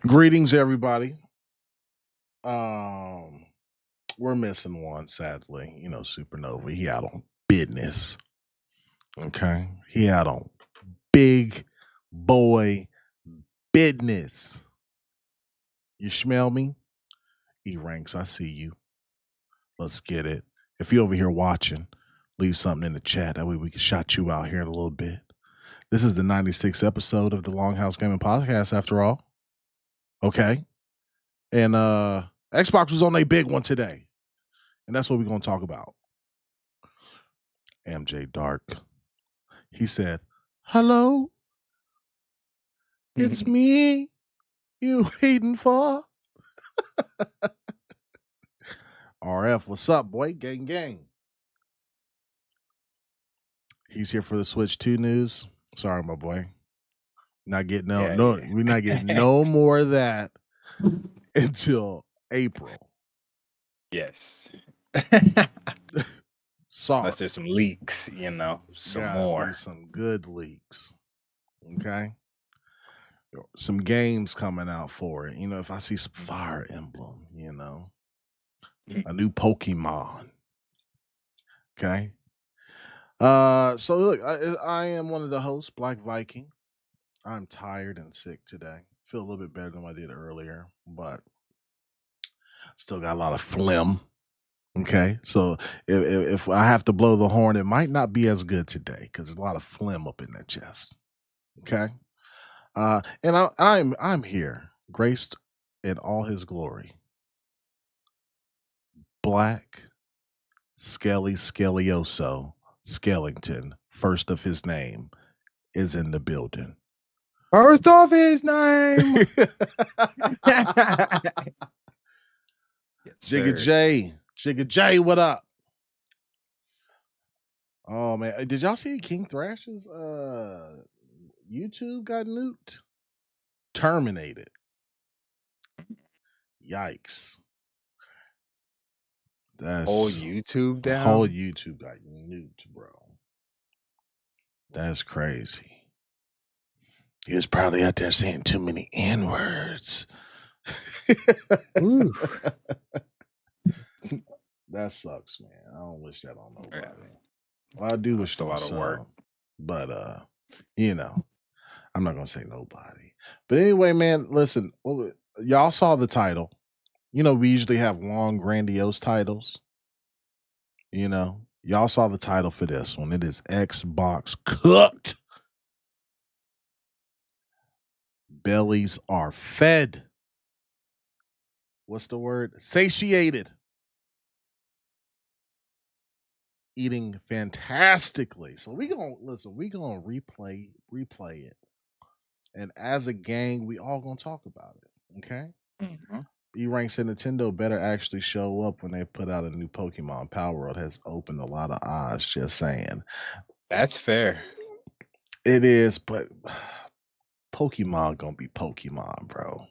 Greetings, everybody. Um, we're missing one, sadly. Supernova. He out on business. Okay, he out on big boy business. You smell me? E ranks. I see you. Let's get it. If you're over here watching, leave something in the chat. That way we can shout you out here in a little bit. This is the 96th episode of the Longhouse Gaming Podcast, after all. Okay. And Xbox was on a big one today. And that's what we're going to talk about. MJ Dark. He said, "Hello? It's me you waiting for?" RF, what's up, boy? Gang, gang. He's here for the Switch 2 news. Sorry, my boy. Not getting we're not getting no more of that until April. Yes. Sorry. Unless there's some leaks, some more. Some good leaks. Okay. Some games coming out for it. If I see some Fire Emblem, a new Pokemon. Okay. So look, I am one of the hosts, Black Viking. I'm tired and sick today. Feel a little bit better than I did earlier, but still got a lot of phlegm. Okay. So if I have to blow the horn, it might not be as good today because there's a lot of phlegm up in that chest. Okay. And I'm here, graced in all his glory. Black Skellioso Skellington, first of his name, is in the building. First of his name. Jigga J, what up? Oh man, did y'all see King Thrash's YouTube got nuked? Terminated. Yikes. That's whole YouTube down? Whole YouTube got nuked, bro. That's crazy. He was probably out there saying too many N-words. That sucks, man. I don't wish that on nobody. Well, I do wish a lot of work. But I'm not gonna say nobody. But anyway, man, listen, y'all saw the title. We usually have long, grandiose titles. Y'all saw the title for this one. It is Xbox cooked. Bellies are fed. What's the word? Satiated. Eating fantastically. So we gonna replay it. And as a gang, we all gonna talk about it. Okay? Mm-hmm. E-Rank said Nintendo better actually show up when they put out a new Pokemon. Power World has opened a lot of eyes, just saying. That's fair. It is, but Pokemon gonna be Pokemon, bro.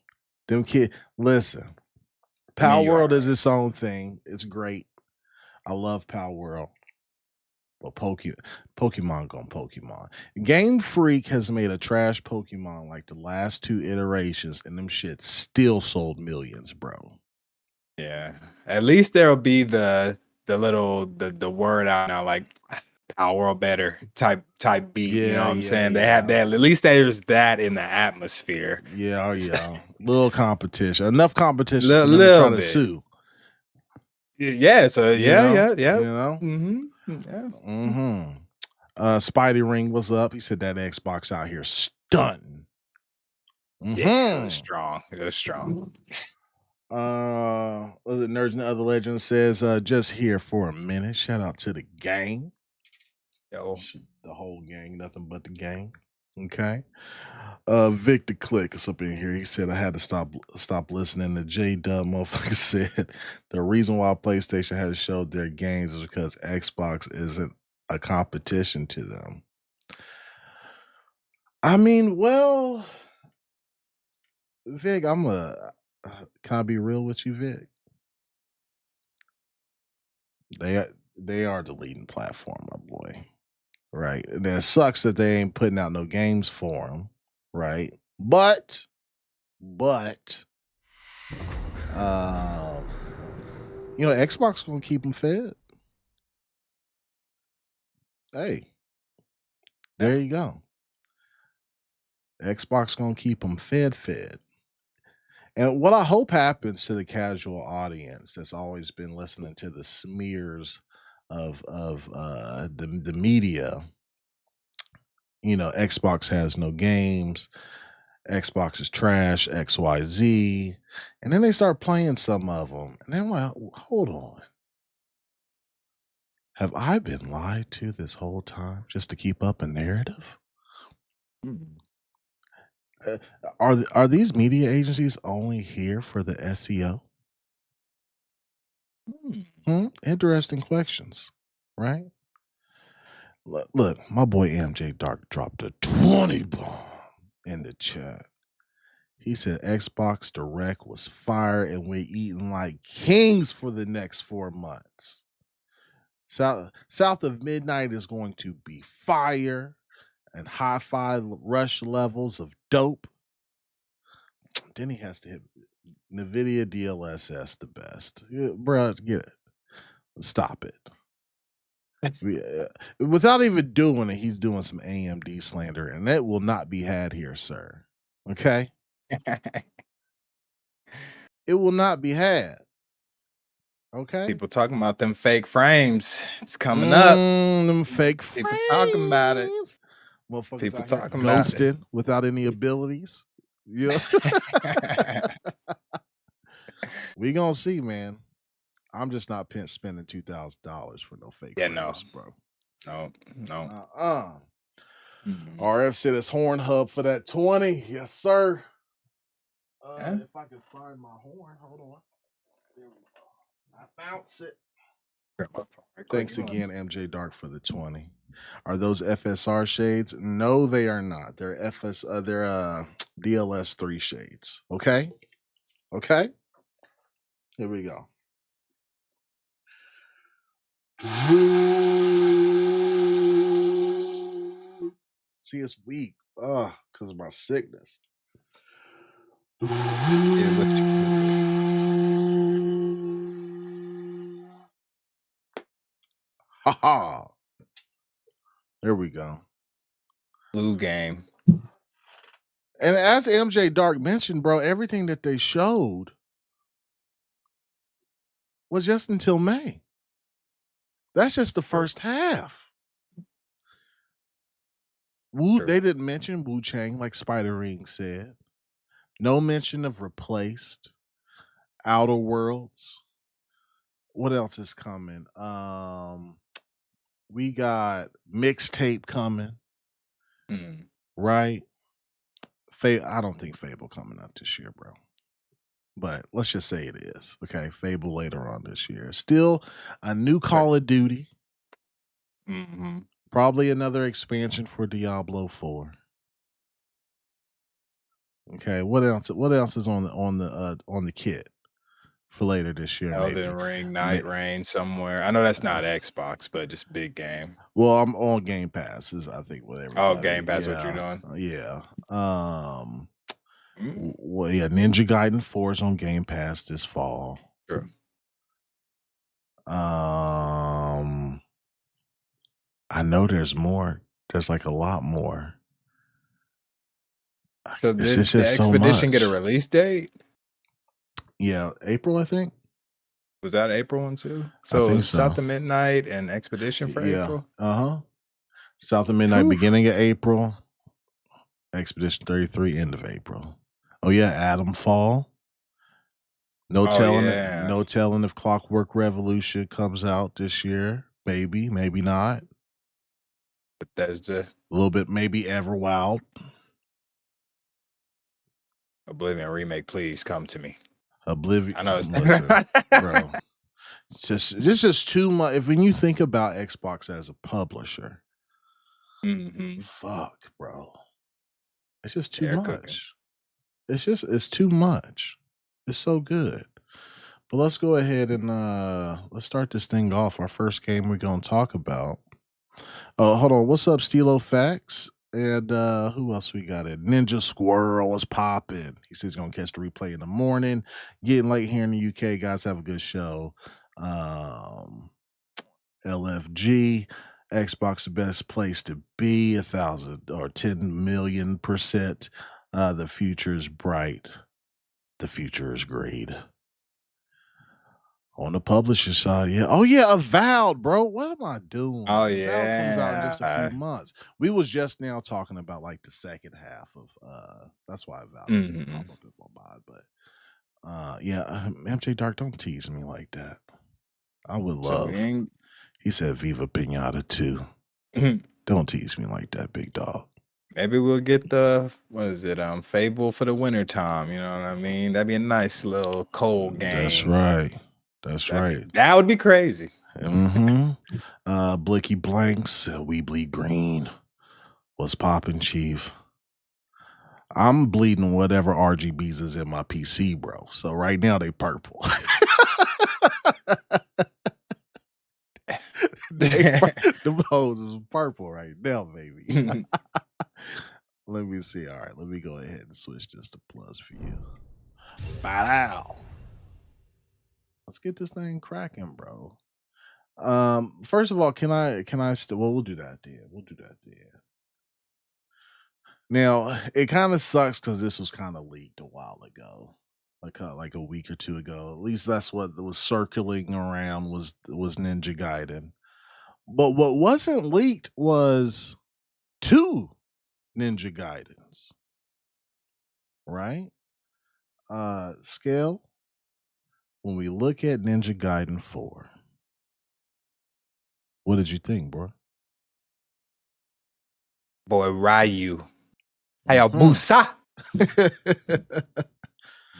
Them kids, listen. Power World is its own thing. It's great. I love Power World. But Pokemon gonna Pokemon. Game Freak has made a trash Pokemon like the last two iterations, and them shit still sold millions, bro. Yeah. At least there'll be the word out now, like Power World better type beat. Yeah, you know what I'm saying? They have that. At least there's that in the atmosphere. Yeah, little competition. Enough competition for them to try to sue. Yeah, so yeah. Mm-hmm. Yeah. Mm-hmm. Spidey Ring was up. He said that Xbox out here stunting. Mm-hmm. Yeah, it was strong. Was it Nerds and Other Legends says just here for a minute. Shout out to the gang. Yo. The whole gang, nothing but the gang. Okay. Victor Click is up in here. He said I had to stop listening to J-Dub. Motherfucker said the reason why PlayStation has showed their games is because Xbox isn't a competition to them. I mean, well, Vic, can I be real with you, Vic? They are the leading platform, my boy. Right. And it sucks that they ain't putting out no games for them. Right. But But Xbox gonna keep them fed. Hey, there you go. Xbox gonna keep them fed. And what I hope happens to the casual audience that's always been listening to the smears of the media, Xbox has no games, Xbox is trash, XYZ, and then they start playing some of them, and then like, hold on, have I been lied to this whole time just to keep up a narrative? Mm. Are these media agencies only here for the SEO? Interesting questions, right? Look, my boy MJ Dark dropped a 20 bomb in the chat. He said Xbox Direct was fire and we're eating like kings for the next 4 months. South of Midnight is going to be fire and hi-fi rush levels of dope. Then he has to hit NVIDIA DLSS the best. Bruh, get it. Stop it. Without even doing it, he's doing some AMD slander, and that will not be had here, sir. Okay? It will not be had. Okay? People talking about them fake frames. It's coming up. Them fake frames. People talking about it. Motherfuckers People out here talking about it. ghosting without any abilities. Yeah. We gonna see, man. I'm just not spending $2,000 for no fake frames, bro. No. RF said it's Horn Hub for that 20. Yes, sir. If I can find my horn, hold on. There we go. I found it. Thanks again, MJ Dark, for the 20. Are those FSR shades? No, they are not. They're they're DLS 3 shades. Okay? Okay? Here we go. See, it's weak. Because of my sickness. Ha. There we go. Blue game. And as MJ Dark mentioned, bro, everything that they showed was just until May. That's just the first half. They didn't mention Wu Chang, like Spider Ring said. No mention of Replaced, Outer Worlds. What else is coming? We got Mixtape coming, right? I don't think Fable coming out this year, bro. But let's just say it is. Okay, Fable later on this year. Still a new Call of Duty. Probably another expansion for Diablo 4. Okay, what else? What else is on the kit for later this year? Elden Ring, Night Rain somewhere. I know that's not Xbox, but just big game. Well, I'm on Game Pass. Is I think what everybody. Oh, Game Pass, what you're doing? Yeah. Well, yeah, Ninja Gaiden 4 is on Game Pass this fall. Sure. I know there's more. There's like a lot more. So did the Expedition get a release date? Yeah, April, I think. Was that April one too? So it was South of Midnight and Expedition for April? South of Midnight, beginning of April. Expedition 33, end of April. Oh yeah, Atom Fall. No telling if Clockwork Revolution comes out this year. Maybe not. Bethesda. A little bit, maybe Everwild. Oblivion remake, please come to me. Oblivion. I know it's bro. It's just too much. When you think about Xbox as a publisher, fuck, bro. It's just too much. It's too much. It's so good. But let's go ahead and let's start this thing off. Our first game we're gonna talk about. Hold on. What's up, Stilo Facts? And who else we got in? Ninja Squirrel is popping. He says he's gonna catch the replay in the morning. Getting late here in the UK, guys. Have a good show. LFG, Xbox the best place to be, 1,000 or 10,000,000%. The future is bright. The future is great. On the publisher side, yeah. Oh yeah, Avowed, bro. What am I doing? Oh Avowed comes out in just a few yeah. months. We was just now talking about like the second half of that's why Avowed didn't pop up in my mind. But yeah, MJ Dark, don't tease me like that. I would So love. He said Viva Pinata too. Don't tease me like that, big dog. maybe we'll get the Fable for the winter time. You know what I mean? That'd be a nice little cold game. That's right. That's right. That would be crazy. Blicky Blanks, we bleed green. What's poppin', Chief? I'm bleeding whatever RGBs is in my PC, bro. So right now they purple. The hose is purple right now, baby. Let me see. All right, let me go ahead and switch this to plus for you. Wow. Let's get this thing cracking, bro. First of all, can I well, we'll do that then. Now, it kind of sucks because this was kind of leaked a while ago, like a week or two ago. At least that's what was circling around was Ninja Gaiden. But what wasn't leaked was 2 Ninja Gaidens, right? Scale. When we look at Ninja Gaiden 4, what did you think, bro? Boy, Ryu. Hayabusa.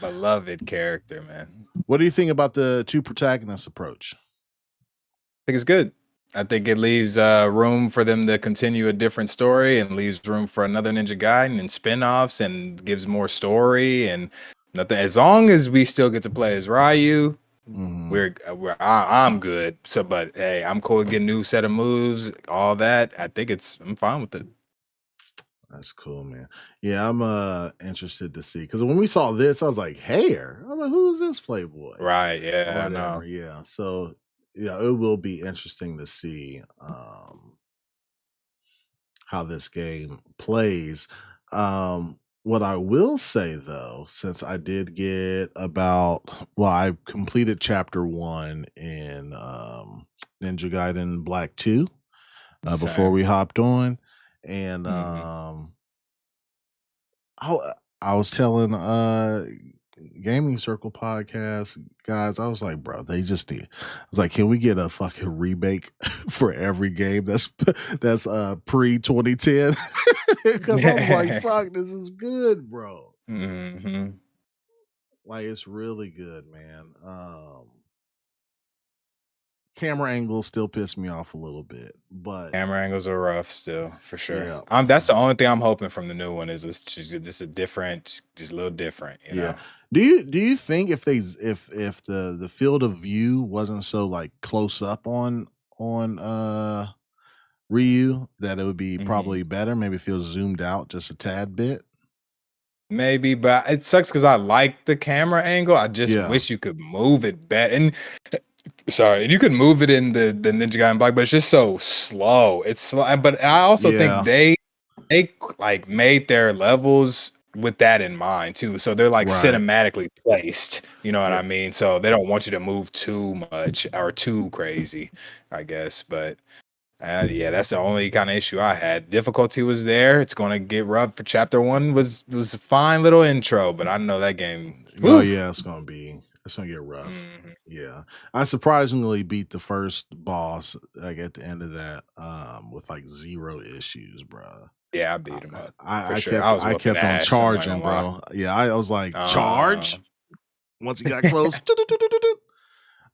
Beloved character, man. What do you think about the 2 protagonists approach? I think it's good. I think it leaves room for them to continue a different story and leaves room for another Ninja Gaiden and spin-offs and gives more story and nothing. As long as we still get to play as Ryu, I'm good. So, but hey, I'm cool with getting new set of moves, all that. I'm fine with it. That's cool, man. Yeah, I'm interested to see because when we saw this, I was like, hair. I was like, who is this Playboy? Right? Yeah, I know. Yeah, so yeah, it will be interesting to see how this game plays. What I will say though, since I did get I completed chapter 1 in Ninja Gaiden BLAQQ 2 before we hopped on, and I was telling Gaming Circle podcast guys, I was like, bro, they just did. I was like, can we get a fucking remake for every game that's pre 2010? Because I was like, fuck, this is good, bro. Like, it's really good, man. Camera angles still piss me off a little bit, but camera angles are rough still, for sure. Yeah. That's the only thing I'm hoping from the new one is just a different, just a little different, you know. Do you think if the field of view wasn't so like close up on Ryu, that it would be probably better? Maybe if it was zoomed out just a tad bit. Maybe, but it sucks because I like the camera angle. I just wish you could move it better. And sorry, you could move it in the Ninja Gaiden Black, but it's just so slow. It's slow, but I also think they like made their levels with that in mind too. So they're like cinematically placed. You know what I mean? So they don't want you to move too much or too crazy, I guess. But yeah, that's the only kind of issue I had. Difficulty was there. It's gonna get rough for chapter 1. Was a fine little intro, but I know that game. Oh yeah, it's gonna get rough. Yeah, I surprisingly beat the first boss like at the end of that with like 0 issues, bro. Yeah, I beat him up. I kept on charging, bro. Yeah, I was like, charge. Once he got close,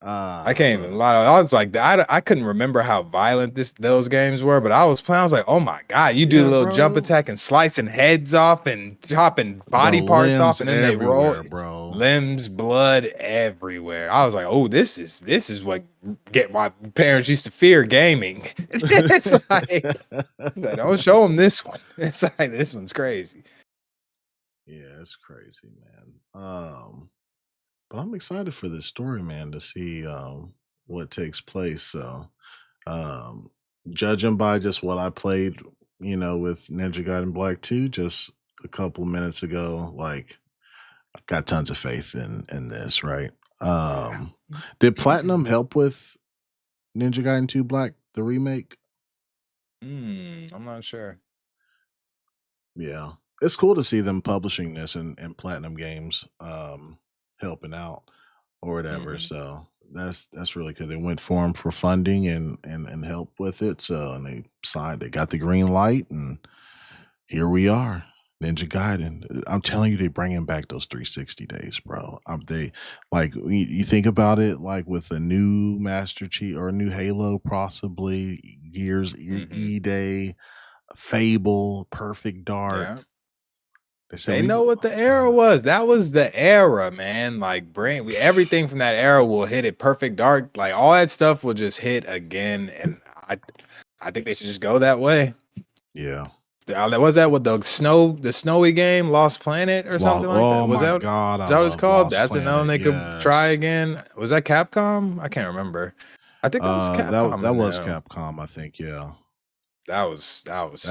I can't even lie. I was like, I couldn't remember how violent those games were, but I was playing. I was like, oh my god, you do the little jump attack and slicing heads off and chopping body parts off, and then they roll, bro. Limbs, blood everywhere. I was like, oh, this is what get my parents used to fear gaming. It's like, don't show them this one. It's like, this one's crazy. Yeah, it's crazy, man. But I'm excited for this story, man, to see what takes place. So, um, judging by just what I played, with Ninja Gaiden Black 2 just a couple of minutes ago, like I got tons of faith in this, right? Did Platinum help with Ninja Gaiden 2 Black, the remake? I'm not sure. Yeah. It's cool to see them publishing this and Platinum Games helping out or whatever. So that's really good. They went for them for funding and help with it. So and they got the green light, and here we are. Ninja Gaiden. I'm telling you, they bringing back those 360 days, bro. They like you think about it, like with a new Master Chief or a new Halo, possibly Gears E Day, Fable, Perfect Dark. Yeah. They know what the era was. That was the era, man. Like everything from that era will hit it. Perfect Dark, like all that stuff will just hit again. And I think they should just go that way. Yeah. Was that with the snowy game, Lost Planet or something like that? Was that God, is that what it's called? Lost That's Planet, another one they could try again. Was that Capcom? I can't remember. I think that was Capcom. That was Capcom, I think, yeah. That was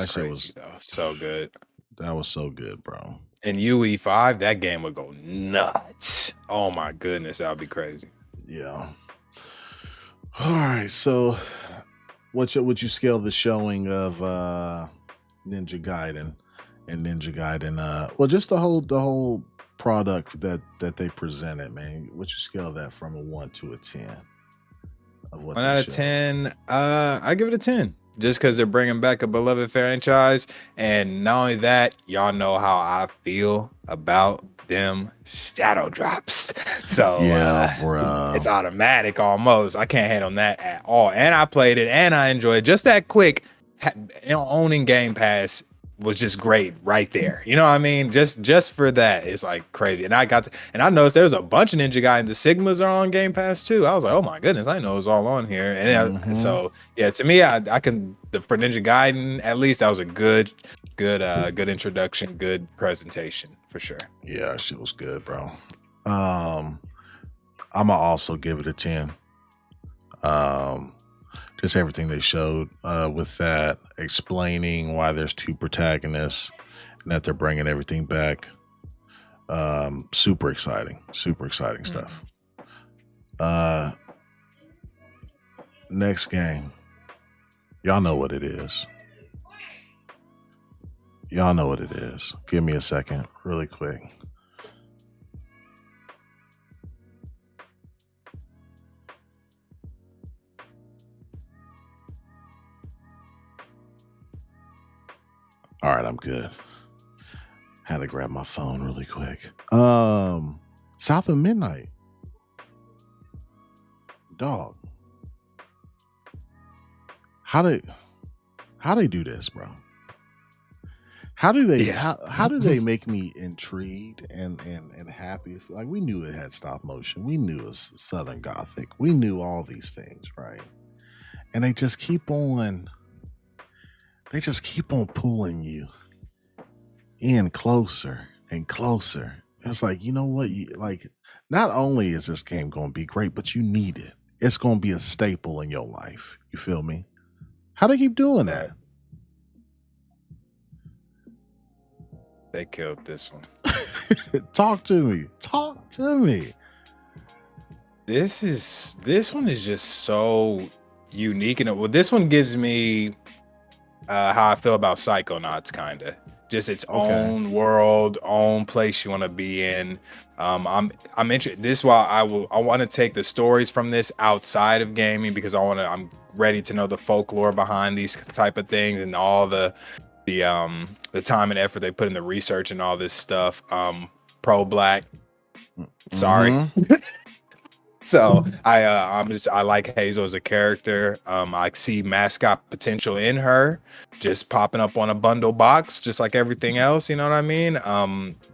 crazy though. So good. That was so good, bro. In UE5, that game would go nuts. Oh my goodness, that would be crazy. Yeah. All right, so would you scale the showing of Ninja Gaiden and Ninja Gaiden? Well, just the whole product that they presented, man. Would you scale that from a 1 to a 10? Of what 1 out of 10. I give it a 10. Just because they're bringing back a beloved franchise. And not only that, y'all know how I feel about them shadow drops. So yeah, it's automatic almost. I can't hate on that at all. And I played it and I enjoyed it. Just that quick, owning Game Pass was just great right there. You know what I mean? Just for that, it's like crazy. And I noticed there was a bunch of Ninja Gaiden. The Sigmas are on Game Pass too. I was like, oh my goodness, I know it was all on here. And so yeah, to me, I can for Ninja Gaiden at least that was a good introduction, good presentation for sure. Yeah, shit was good, bro. I'ma also give it a 10. Just everything they showed with that, explaining why there's 2 protagonists and that they're bringing everything back. Super exciting stuff. Next game. Y'all know what it is. Give me a second, really quick. All right, I'm good. Had to grab my phone really quick. South of Midnight. Dog. How they do this, bro? How do they make me intrigued and happy? Like, we knew it had stop motion. We knew it was Southern Gothic. We knew all these things, right? And they just keep on pulling you in closer and closer. It's like, you know what? Not only is this game going to be great, but you need it. It's going to be a staple in your life. You feel me? How they keep doing that? They killed this one. Talk to me. This one is just so unique. And this one gives me how I feel about Psychonauts, kind of. Just its own world, own place you want to be in. I'm interested. This is why I want to take the stories from this outside of gaming, because I'm ready to know the folklore behind these type of things and all the time and effort they put in the research and all this stuff. Pro Black. Sorry. So I like Hazel as a character. I see mascot potential in her, just popping up on a bundle box, just like everything else. You know what I mean?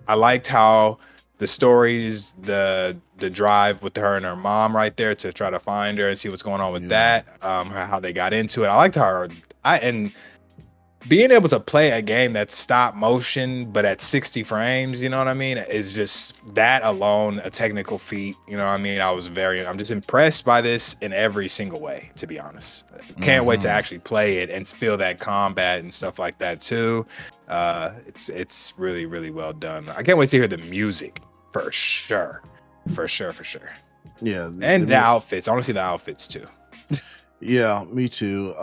I liked how the stories, the drive with her and her mom right there to try to find her and see what's going on with that. How they got into it. I liked how and being able to play a game that's stop motion but at 60 frames, you know what I mean, is just that alone a technical feat. You know what I mean? I'm just impressed by this in every single way, to be honest. Can't wait to actually play it and feel that combat and stuff like that too. It's really, really well done. I can't wait to hear the music for sure. Yeah. And the outfits. I want to see the outfits too. Yeah, me too.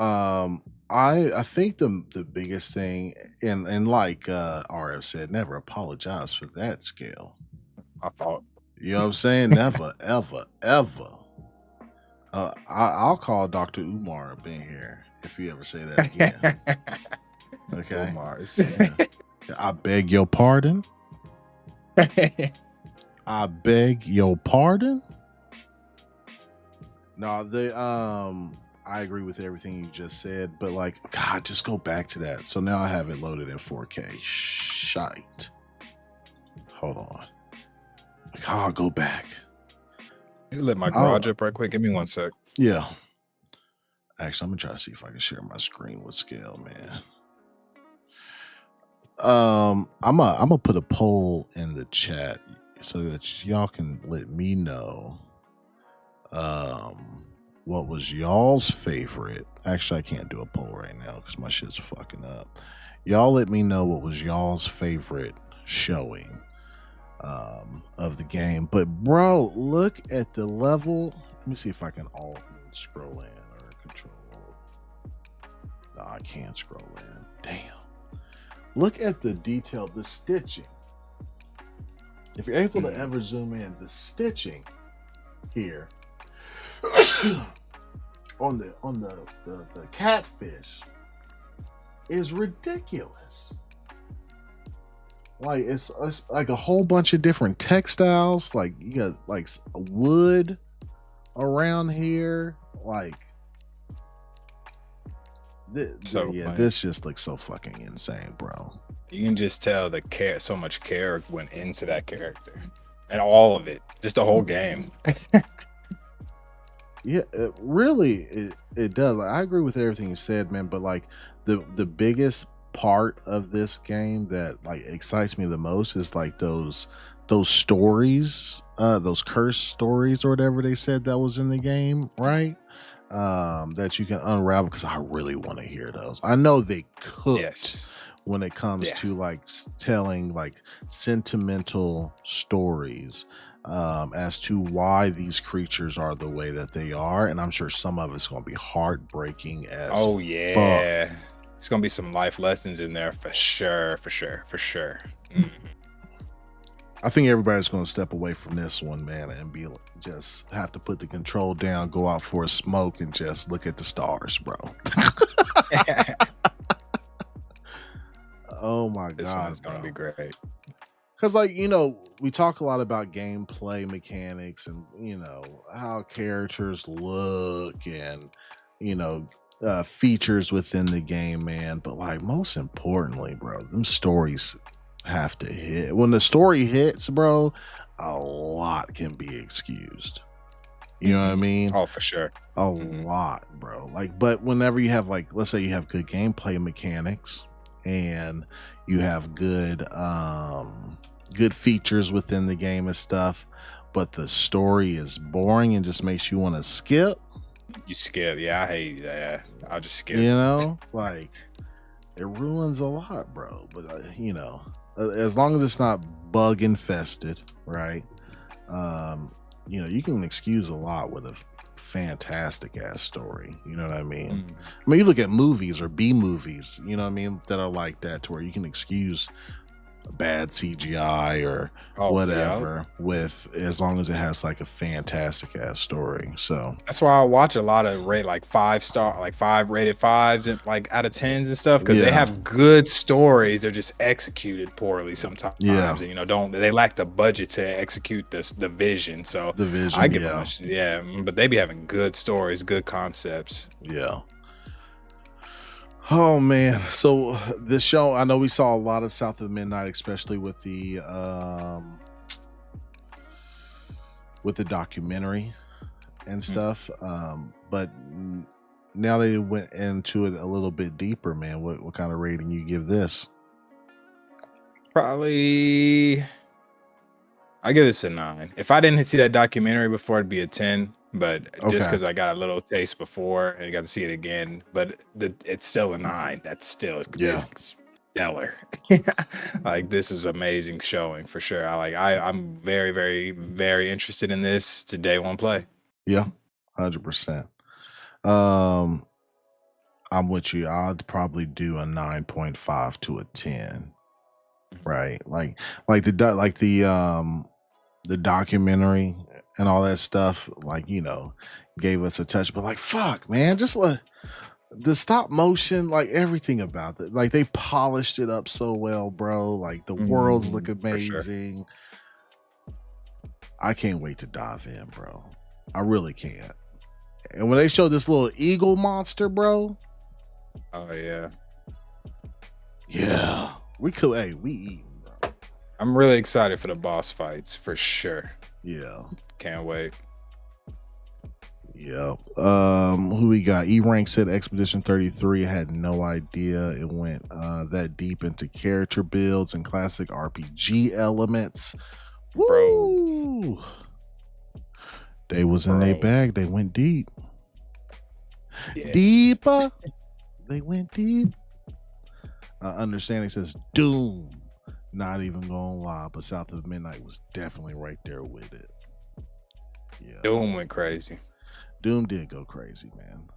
I think the biggest thing, and like RF said, never apologize for that scale. I thought. You know what I'm saying? Never, ever, ever. I'll call Dr. Umar up in here if you ever say that again. Okay. Umar's. Yeah. I beg your pardon. I beg your pardon. No, I agree with everything you just said, but like, God, just go back to that. So now I have it loaded in 4K. Shite. Hold on. Like, I'll go back. You let my garage up right quick. Give me 1 sec. Yeah. Actually, I'm gonna try to see if I can share my screen with scale, man. I'm gonna put a poll in the chat so that y'all can let me know what was y'all's favorite. Actually, I can't do a poll right now because my shit's fucking up. Y'all let me know what was y'all's favorite showing of the game. But bro, look at the level. Let me see if I can alt and scroll in or control. No, I can't scroll in. Damn. Look at the detail, the stitching. If you're able to ever zoom in, the stitching here on the catfish is ridiculous. Like it's like a whole bunch of different textiles. Like you got like wood around here. Like this just looks so fucking insane, bro. You can just tell so much care went into that character and all of it, just the whole game. Yeah, it does. Like, I agree with everything you said, man. But like the biggest part of this game that like excites me the most is like those stories, those cursed stories or whatever they said that was in the game, right? That you can unravel, because I really want to hear those. I know they cooked when it comes to like telling like sentimental stories as to why these creatures are the way that they are, and I'm sure some of it's going to be heartbreaking as fuck. It's going to be some life lessons in there for sure. I think everybody's going to step away from this one, man, and be just have to put the control down, go out for a smoke, and just look at the stars, bro. Oh my God, this one's going to be great. Because, like, you know, we talk a lot about gameplay mechanics and, you know, how characters look and, you know, features within the game, man. But, like, most importantly, bro, them stories have to hit. When the story hits, bro, a lot can be excused. You know what I mean? Oh, for sure. A lot, bro. Like, but whenever you have, like, let's say you have good gameplay mechanics and you have good features within the game and stuff, but the story is boring and just makes you want to skip. You skip. Yeah, I hate that. I'll just skip. You know, like it ruins a lot, bro. But you know, as long as it's not bug infested, right? You know, you can excuse a lot with a fantastic ass story. You know what I mean? I mean, you look at movies or B movies, you know what I mean, that are like that, to where you can excuse bad CGI or whatever, with as long as it has like a fantastic ass story. So that's why I watch a lot of like 5-star, like 5 rated 5s and like out of 10s and stuff, because they have good stories. They're just executed poorly sometimes. And you know, they lack the budget to execute the vision. So the vision, I give them but they be having good stories, good concepts. Yeah. Oh man, so this show, I know we saw a lot of South of Midnight, especially with the documentary and stuff. But now they went into it a little bit deeper, man. What kind of rating you give this? Probably, I give this a 9. If I didn't see that documentary before, it'd be a 10. But just because I got a little taste before and got to see it again, but it's still a 9. That's still stellar. Like, this is amazing showing for sure. I'm very, very, very interested in this. It's a day one play. Yeah, 100%. I'm with you. I'd probably do a 9.5 to a 10. Right, like the documentary and all that stuff, like, you know, gave us a touch, but like, fuck, man, just the stop motion, like everything about it, like they polished it up so well, bro. Like the worlds look amazing. Sure. I can't wait to dive in, bro. I really can't. And when they showed this little eagle monster, bro. Oh yeah. Yeah. We eating, bro. I'm really excited for the boss fights for sure. Yeah. Can't wait. Yep. Who we got? E-Rank said Expedition 33 had no idea it went that deep into character builds and classic RPG elements. Woo! Bro. They was in their bag. They went deep. Yes. Deeper. They went deep. Understanding says Doom. Not even gonna lie, but South of Midnight was definitely right there with it. Yeah. Doom went crazy. Doom did go crazy, man.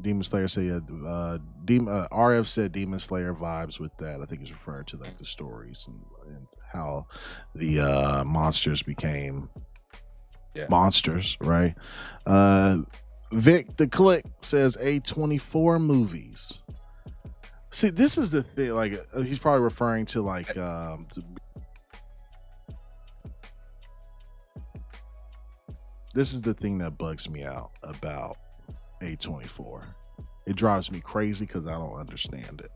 Demon Slayer said RF said Demon Slayer vibes with that. I think he's referring to like the stories and how the monsters became monsters, right? Vic the Click says A24 movies. See, this is the thing. Like, he's probably referring to like. This is the thing that bugs me out about A24. It drives me crazy because I don't understand it.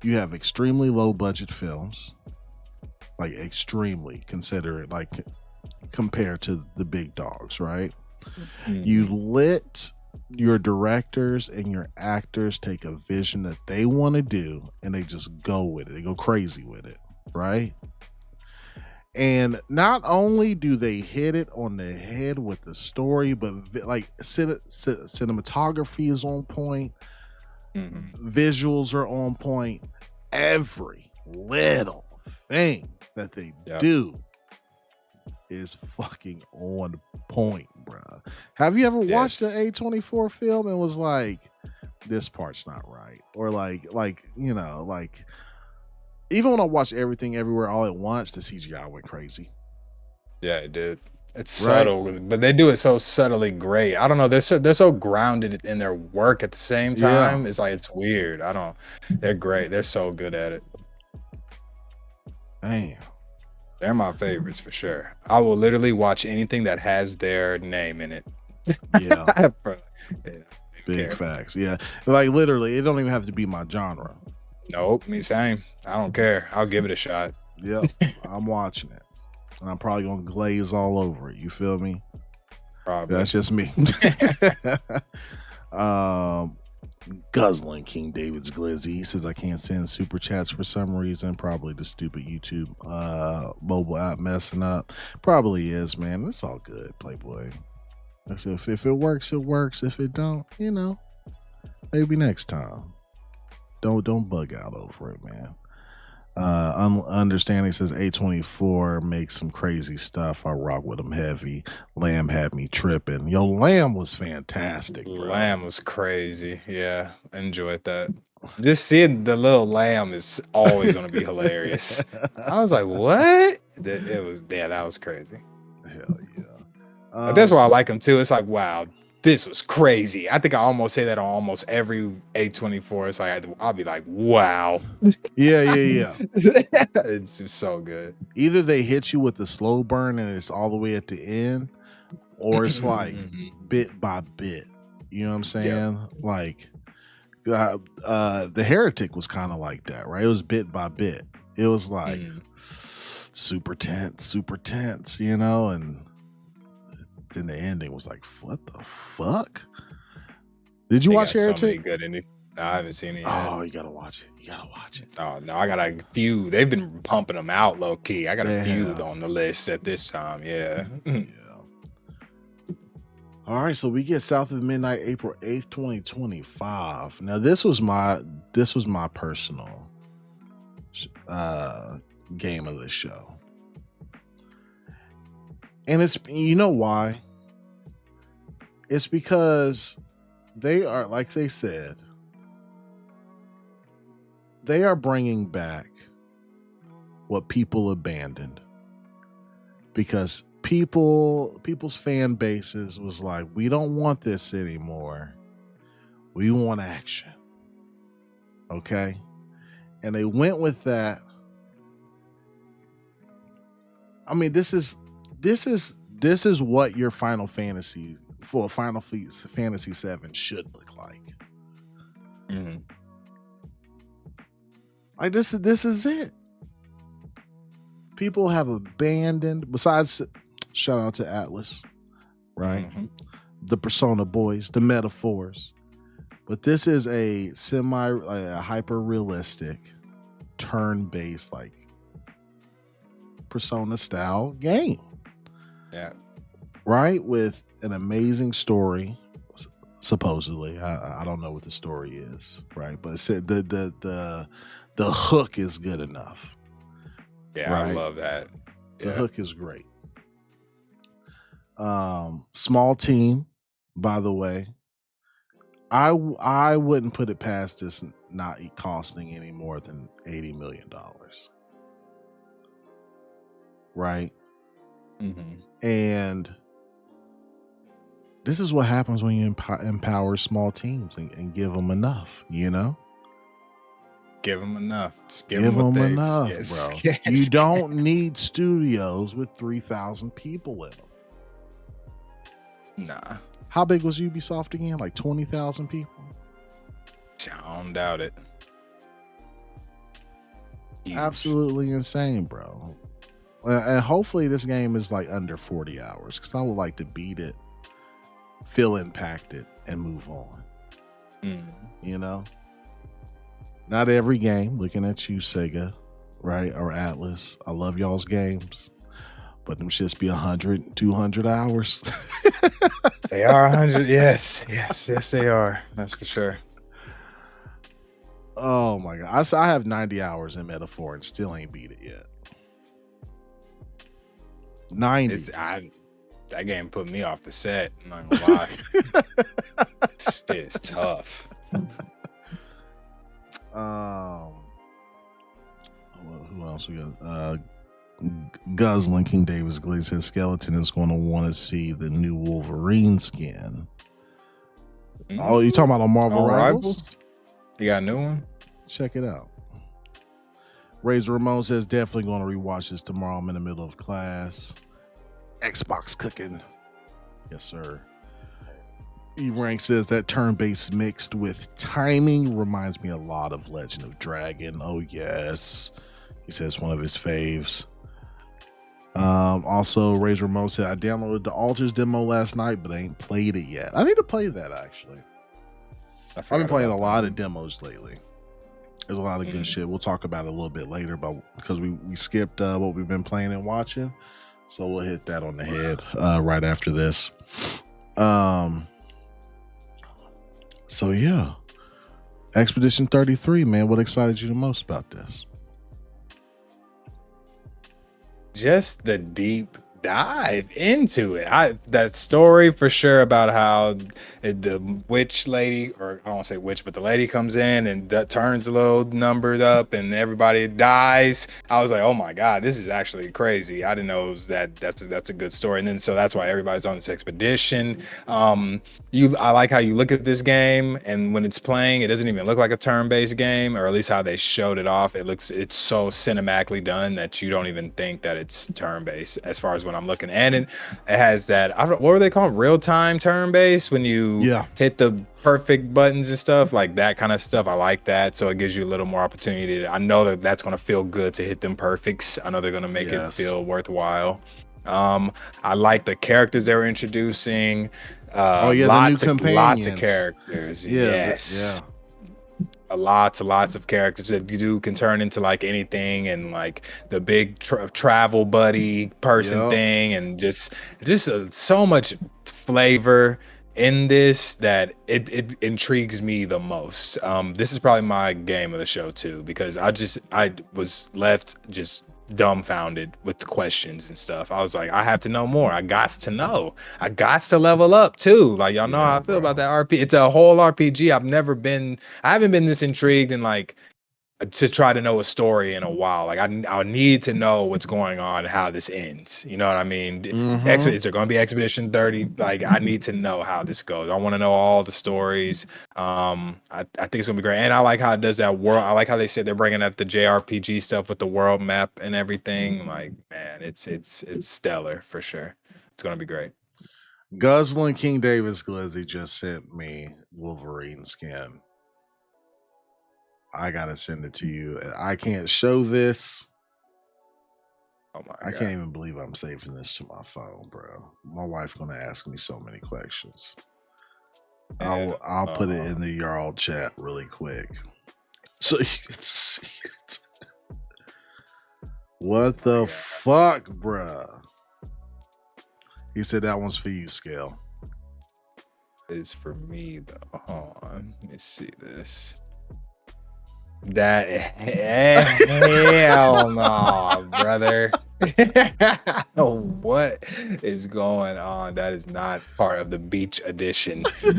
You have extremely low budget films, like extremely, consider it like compared to the big dogs, right? Mm-hmm. You let your directors and your actors take a vision that they want to do and they just go with it. They go crazy with it, right? And not only do they hit it on the head with the story, but like cinematography is on point. Mm-hmm. Visuals are on point. Every little thing that they do is fucking on point, bruh. Have you ever watched an A24 film and was like, this part's not right? Or like, you know, like, even when I watched Everything Everywhere All at Once, the CGI went crazy. Yeah, it did. It's subtle, but they do it so subtly great. I don't know. They're so grounded in their work at the same time. Yeah. It's like, it's weird. They're great. They're so good at it. Damn. They're my favorites for sure. I will literally watch anything that has their name in it. Yeah. Big facts. Yeah. Like, literally, it don't even have to be my genre. Nope, me same. I don't care. I'll give it a shot. Yep, I'm watching it. And I'm probably going to glaze all over it. You feel me? Probably. That's just me. Guzzling King David's Glizzy. He says, I can't send super chats for some reason. Probably the stupid YouTube mobile app messing up. Probably is, man. It's all good, Playboy. If it works, it works. If it don't, you know, maybe next time. Don't bug out over it, man. Understanding says A24 makes some crazy stuff. I rock with them heavy. Lamb had me tripping. Yo, Lamb was fantastic, bro. Lamb was crazy. Yeah, enjoyed that. Just seeing the little lamb is always going to be hilarious. I was like, what? That was crazy. Hell yeah. But that's why I like him too. It's like, wow, this was crazy. I think I almost say that on almost every A24. It's like, I'll be like, wow. Yeah. It's just so good. Either they hit you with the slow burn and it's all the way at the end, or it's like bit by bit. You know what I'm saying? Yep. Like, the Heretic was kind of like that, right? It was bit by bit. It was like super tense, you know, and then the ending was like, what the fuck? Did you watch Heretic? So many good endings. No, I haven't seen it yet. Oh, you gotta watch it. Oh no, I got a few. They've been pumping them out low key. I got a few on the list at this time. Yeah. All right, so we get South of Midnight, April 8th, 2025. Now, this was my personal game of the show. And it's, you know why? It's because they are, like they said, they are bringing back what people abandoned. Because people's fan bases was like, we don't want this anymore. We want action. Okay? And they went with that. I mean, this is what your Final Fantasy Fantasy 7 should look like. Mm-hmm. Like this is it. People have abandoned, besides, shout out to Atlas, right? Mm-hmm. The Persona boys, the metaphors. But this is a hyper-realistic, turn-based, like, Persona-style game. Yeah. Right? With an amazing story, supposedly. I don't know what the story is, right? But it said the hook is good enough. Yeah, right? I love that. The hook is great. Small team, by the way. I wouldn't put it past this not costing any more than $80 million. Right? Mm-hmm. And this is what happens when you empower small teams and give them enough, you know? Give them enough. Just give them enough, bro. Yes. You don't need studios with 3,000 people in them. Nah. How big was Ubisoft again? Like 20,000 people? I don't doubt it. Huge. Absolutely insane, bro. And hopefully this game is like under 40 hours because I would like to beat it, feel impacted, and move on. You know? Not every game, looking at you, Sega, right? Or Atlas. I love y'all's games. But them shits be 100, 200 hours. They are 100. Yes, they are. That's for sure. Oh my God. I have 90 hours in Metaphor and still ain't beat it yet. 90. That game put me off the set. I'm not gonna lie. It's tough. Who else we got? Guzzling King Davis Glaze says Skeleton is going to want to see the new Wolverine skin. Oh, you talking about on Marvel Rivals? You got a new one? Check it out. Razor Ramon says definitely going to rewatch this tomorrow. I'm in the middle of class. Xbox cooking. Yes, sir. E-Rank says that turn-based mixed with timing reminds me a lot of Legend of Dragon. Oh, yes. He says one of his faves. Also, Razor Ramon said, I downloaded the Alters demo last night, but I ain't played it yet. I need to play that, actually. I've been playing a lot of demos lately. There's a lot of good shit. We'll talk about it a little bit later, but because we skipped what we've been playing and watching. So we'll hit that on the head right after this. So, yeah. Expedition 33, man. What excited you the most about this? Just the deep dive into it. That story for sure about how the witch lady, or I don't want to say witch, but the lady comes in and that turns a little numbered up and everybody dies. I was like, oh my god, this is actually crazy. I didn't know it was that's a good story. And then so that's why everybody's on this expedition. I like how you look at this game, and when it's playing, it doesn't even look like a turn-based game, or at least how they showed it off. It's so cinematically done that you don't even think that it's turn-based as far as when I'm looking. And it has that, what were they called? Real-time turn-based, when you hit the perfect buttons and stuff, like that kind of stuff. I like that. So it gives you a little more opportunity. I know that's going to feel good to hit them perfects. I know they're going to make it feel worthwhile. I like the characters they were introducing. Lots of characters. Lots of characters that you do can turn into like anything, and like the big travel buddy person thing, and just so much flavor in this that it intrigues me the most. This is probably my game of the show too, because I was left just dumbfounded with the questions and stuff. I was like, I have to know more. I got to know. I got to level up too. Like, y'all know how I feel about that RPG. It's a whole RPG. I haven't been this intrigued in like to try to know a story in a while. Like I need to know what's going on, how this ends. You know what I mean? Is there going to be Expedition 30? Like, I need to know how this goes. I want to know all the stories. I think it's gonna be great, and I like how it does that world. I like how they said they're bringing up the JRPG stuff with the world map and everything. Like, man, it's stellar for sure. It's gonna be great. Guzzling King Davis Glizzy just sent me Wolverine skin. I gotta send it to you. I can't show this. Oh my God. I can't even believe I'm saving this to my phone, bro. My wife's gonna ask me so many questions. I'll put it in the Jarl chat really quick, so you can see it. What the fuck, bruh? He said that one's for you, Scale. It's for me though. Hold on, let me see this. That hell no, brother. What is going on? That is not part of the beach edition. He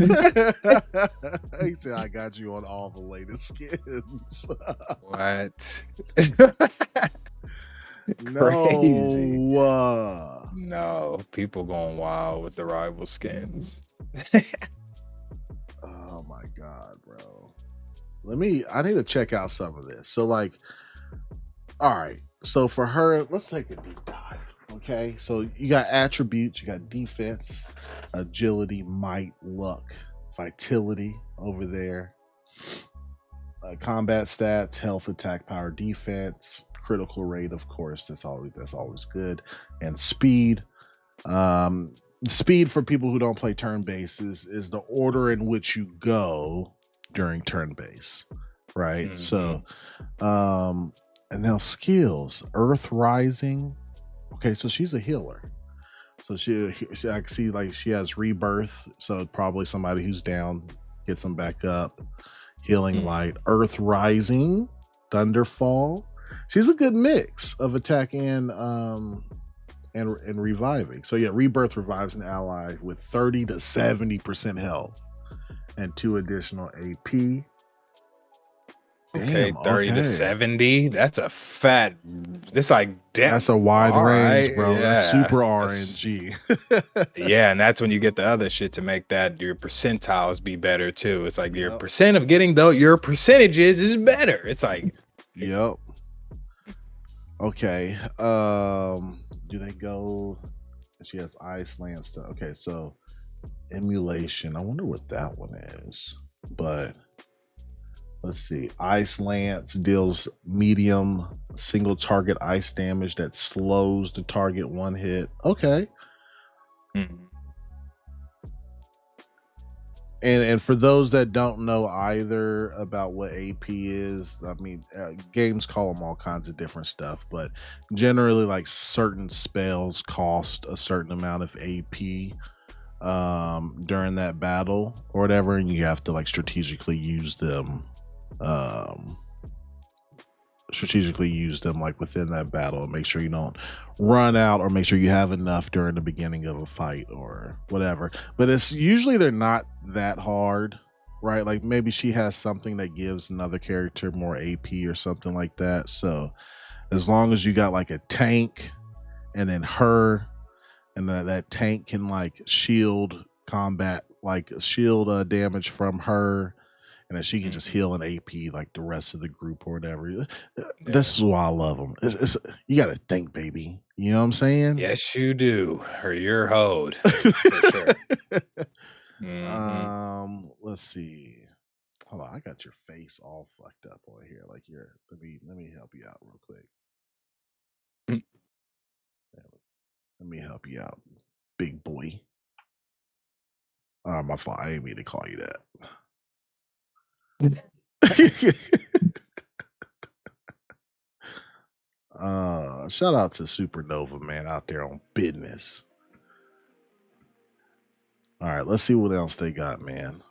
said, I got you on all the latest skins. What? Crazy. No, people going wild with the rival skins. Oh my God, bro. I need to check out some of this. So like, all right. So for her, let's take a deep dive. Okay. So you got attributes, you got defense, agility, might, luck, vitality over there. Combat stats, health, attack, power, defense, critical rate, of course, that's always good. And speed. Speed, for people who don't play turn-based, is the order in which you go during turn-based, right? Mm-hmm. So and now skills, Earth Rising. Okay, so she's a healer, so she I can see like she has rebirth, so probably somebody who's down gets them back up. Healing Light, Earth Rising, Thunderfall. She's a good mix of attack and reviving. So yeah, rebirth revives an ally with 30 to 70% health and 2 additional AP. Okay, 30 to 70. That's a fat. It's like that's a wide range, bro. Yeah. That's super RNG. Yeah, and that's when you get the other shit to make that your percentiles be better too. It's like your percent of getting your percentages is better. It's like, yep. Okay. Do they go? She has Iceland stuff. Okay, so emulation. I wonder what that one is, but. Let's see. Ice Lance deals medium single target ice damage that slows the target one hit. Okay. Mm-hmm. And for those that don't know either about what AP is, I mean, games call them all kinds of different stuff, but generally, like, certain spells cost a certain amount of AP during that battle or whatever, and you have to like strategically use them strategically use them like within that battle and make sure you don't run out, or make sure you have enough during the beginning of a fight or whatever. But it's usually they're not that hard, right? Like maybe she has something that gives another character more AP or something like that. So as long as you got like a tank and then her, and that tank can like shield combat, like shield damage from her, and then she can just heal an AP like the rest of the group or whatever. This is why I love them. You got to think, baby. You know what I'm saying? Yes, you do. Or you're hoed. For sure. Let's see. Hold on, I got your face all fucked up on here. Like let me help you out real quick. Let me help you out, big boy. My fault. I didn't mean to call you that. Shout out to Supernova, man, out there on business. All right, let's see what else they got, man.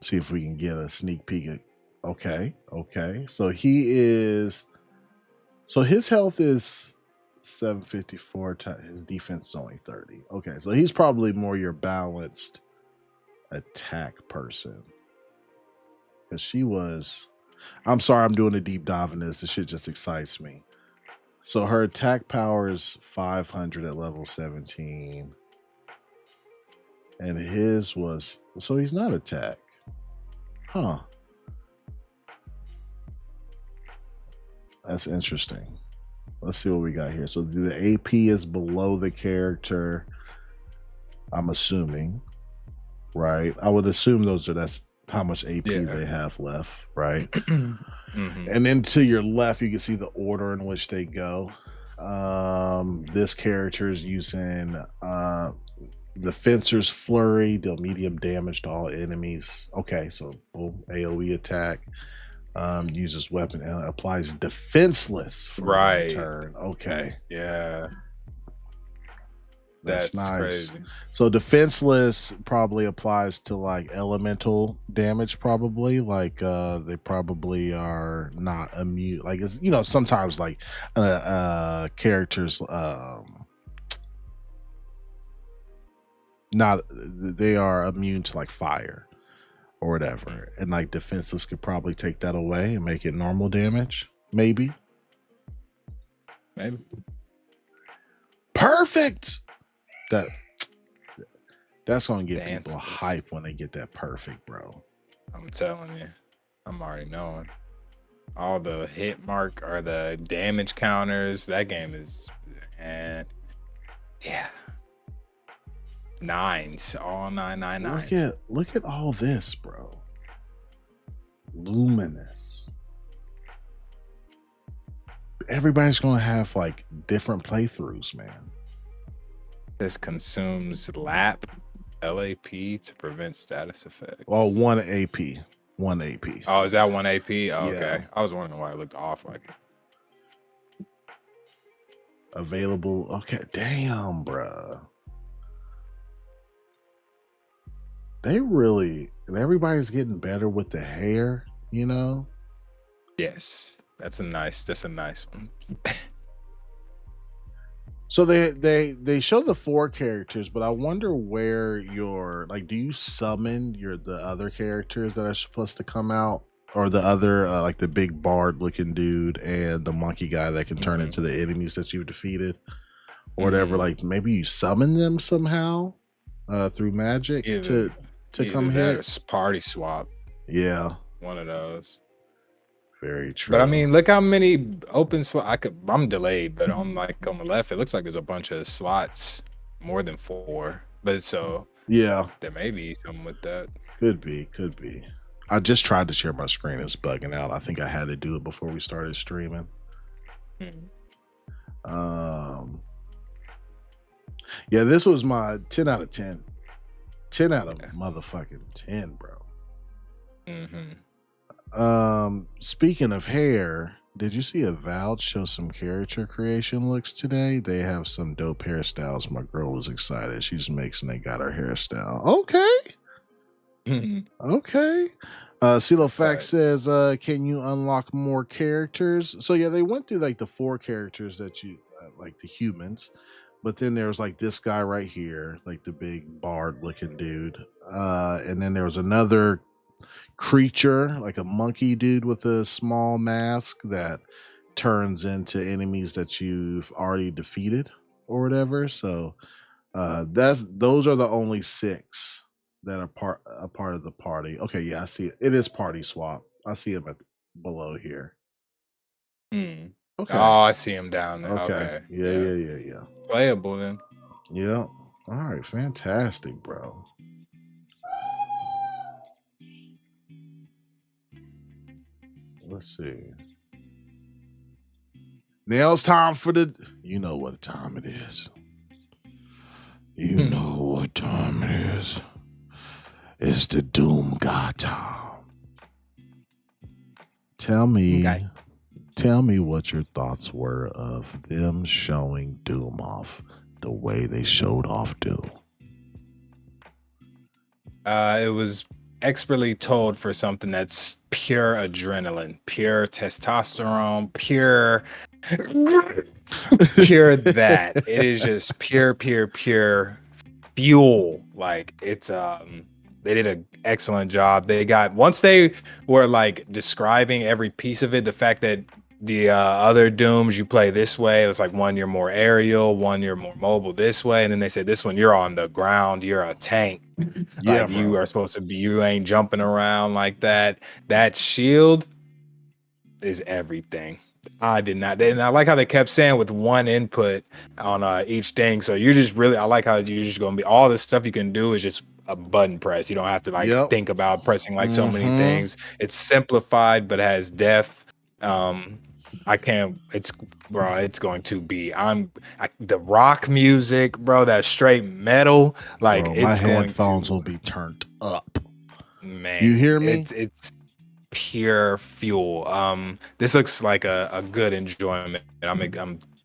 See if we can get a sneak peek. Okay. So his health is 754. His defense is only 30. Okay, so he's probably more your balanced attack person. Because she was... I'm sorry, I'm doing a deep dive in this. This shit just excites me. So her attack power is 500 at level 17. And his was... So he's not attack. Huh. That's interesting. Let's see what we got here. So the AP is below the character, I'm assuming. Right? I would assume that's how much AP they have left, right? And then to your left, you can see the order in which they go. This character is using the Fencer's Flurry, deal medium damage to all enemies. Okay, so boom, AoE attack. Uses weapon and applies defenseless for one turn. Okay. Yeah. That's nice. Crazy. So defenseless probably applies to like elemental damage, probably. Like they probably are not immune. Like it's, you know, sometimes like characters not they are immune to like fire or whatever. And like defenseless could probably take that away and make it normal damage. Maybe. Perfect. That's gonna get people hype when they get that perfect, bro. I'm telling you, I'm already knowing. All the hit mark or the damage counters, that game is, and yeah, 9s, all 999. Look at all this, bro. Luminous. Everybody's gonna have like different playthroughs, man. This consumes LAP to prevent status effects. Oh, 1 AP. 1 AP. Oh, is that 1 AP? Oh, yeah. Okay. I was wondering why it looked off like it. Available. Okay. Damn, bruh. And everybody's getting better with the hair, you know? Yes. That's a nice one. So they show the 4 characters, but I wonder where do you summon the other characters that are supposed to come out, or the other like the big bard looking dude and the monkey guy that can turn into the enemies that you've defeated or whatever. Like maybe you summon them somehow through magic to come hit. Party swap. Yeah, one of those. Very true. But I mean, look how many open slots. I'm delayed, but on the left, it looks like there's a bunch of slots, more than 4. But so yeah, there may be something with that. Could be. I just tried to share my screen. It's bugging out. I think I had to do it before we started streaming. Yeah, this was my 10 out of 10. 10 out of motherfucking 10, bro. Speaking of hair, did you see Avowed show some character creation looks today? They have some dope hairstyles. My girl was excited. She's mixing. They got her hairstyle. Okay. Okay. CeeLo Fact says, can you unlock more characters? So yeah, they went through like the 4 characters that you like the humans, but then there was like this guy right here, like the big bard looking dude. And then there was another creature, like a monkey dude with a small mask that turns into enemies that you've already defeated or whatever. So those are the only 6 that are part of the party. Okay, yeah, I see it. It is party swap. I see him below here. Okay. Oh, I see him down there. Okay. Yeah. Playable then. Yeah. All right, fantastic, bro. Let's see. Now it's time for you know what time it is. You know what time it is. It's the Doom God time. Tell me what your thoughts were of them showing Doom off the way they showed off Doom. It was expertly told for something that's pure adrenaline, pure testosterone, pure that. It is just pure fuel. Like it's they did an excellent job. They got, once they were like describing every piece of it, the fact that the other Dooms you play this way, it's like one you're more aerial, one you're more mobile this way, and then they said this one you're on the ground, you're a tank. Yeah, like you are supposed to be, you ain't jumping around like that. That shield is everything. I did not, and I like how they kept saying with one input on each thing. So you're just really, I like how you're just gonna be, all this stuff you can do is just a button press. You don't have to like think about pressing like so many things. It's simplified but has depth. I can't, it's going to be, the rock music, bro, that straight metal, like bro, it's my headphones will be turned up. Man, you hear me? It's pure fuel. This looks like a good enjoyment. I'm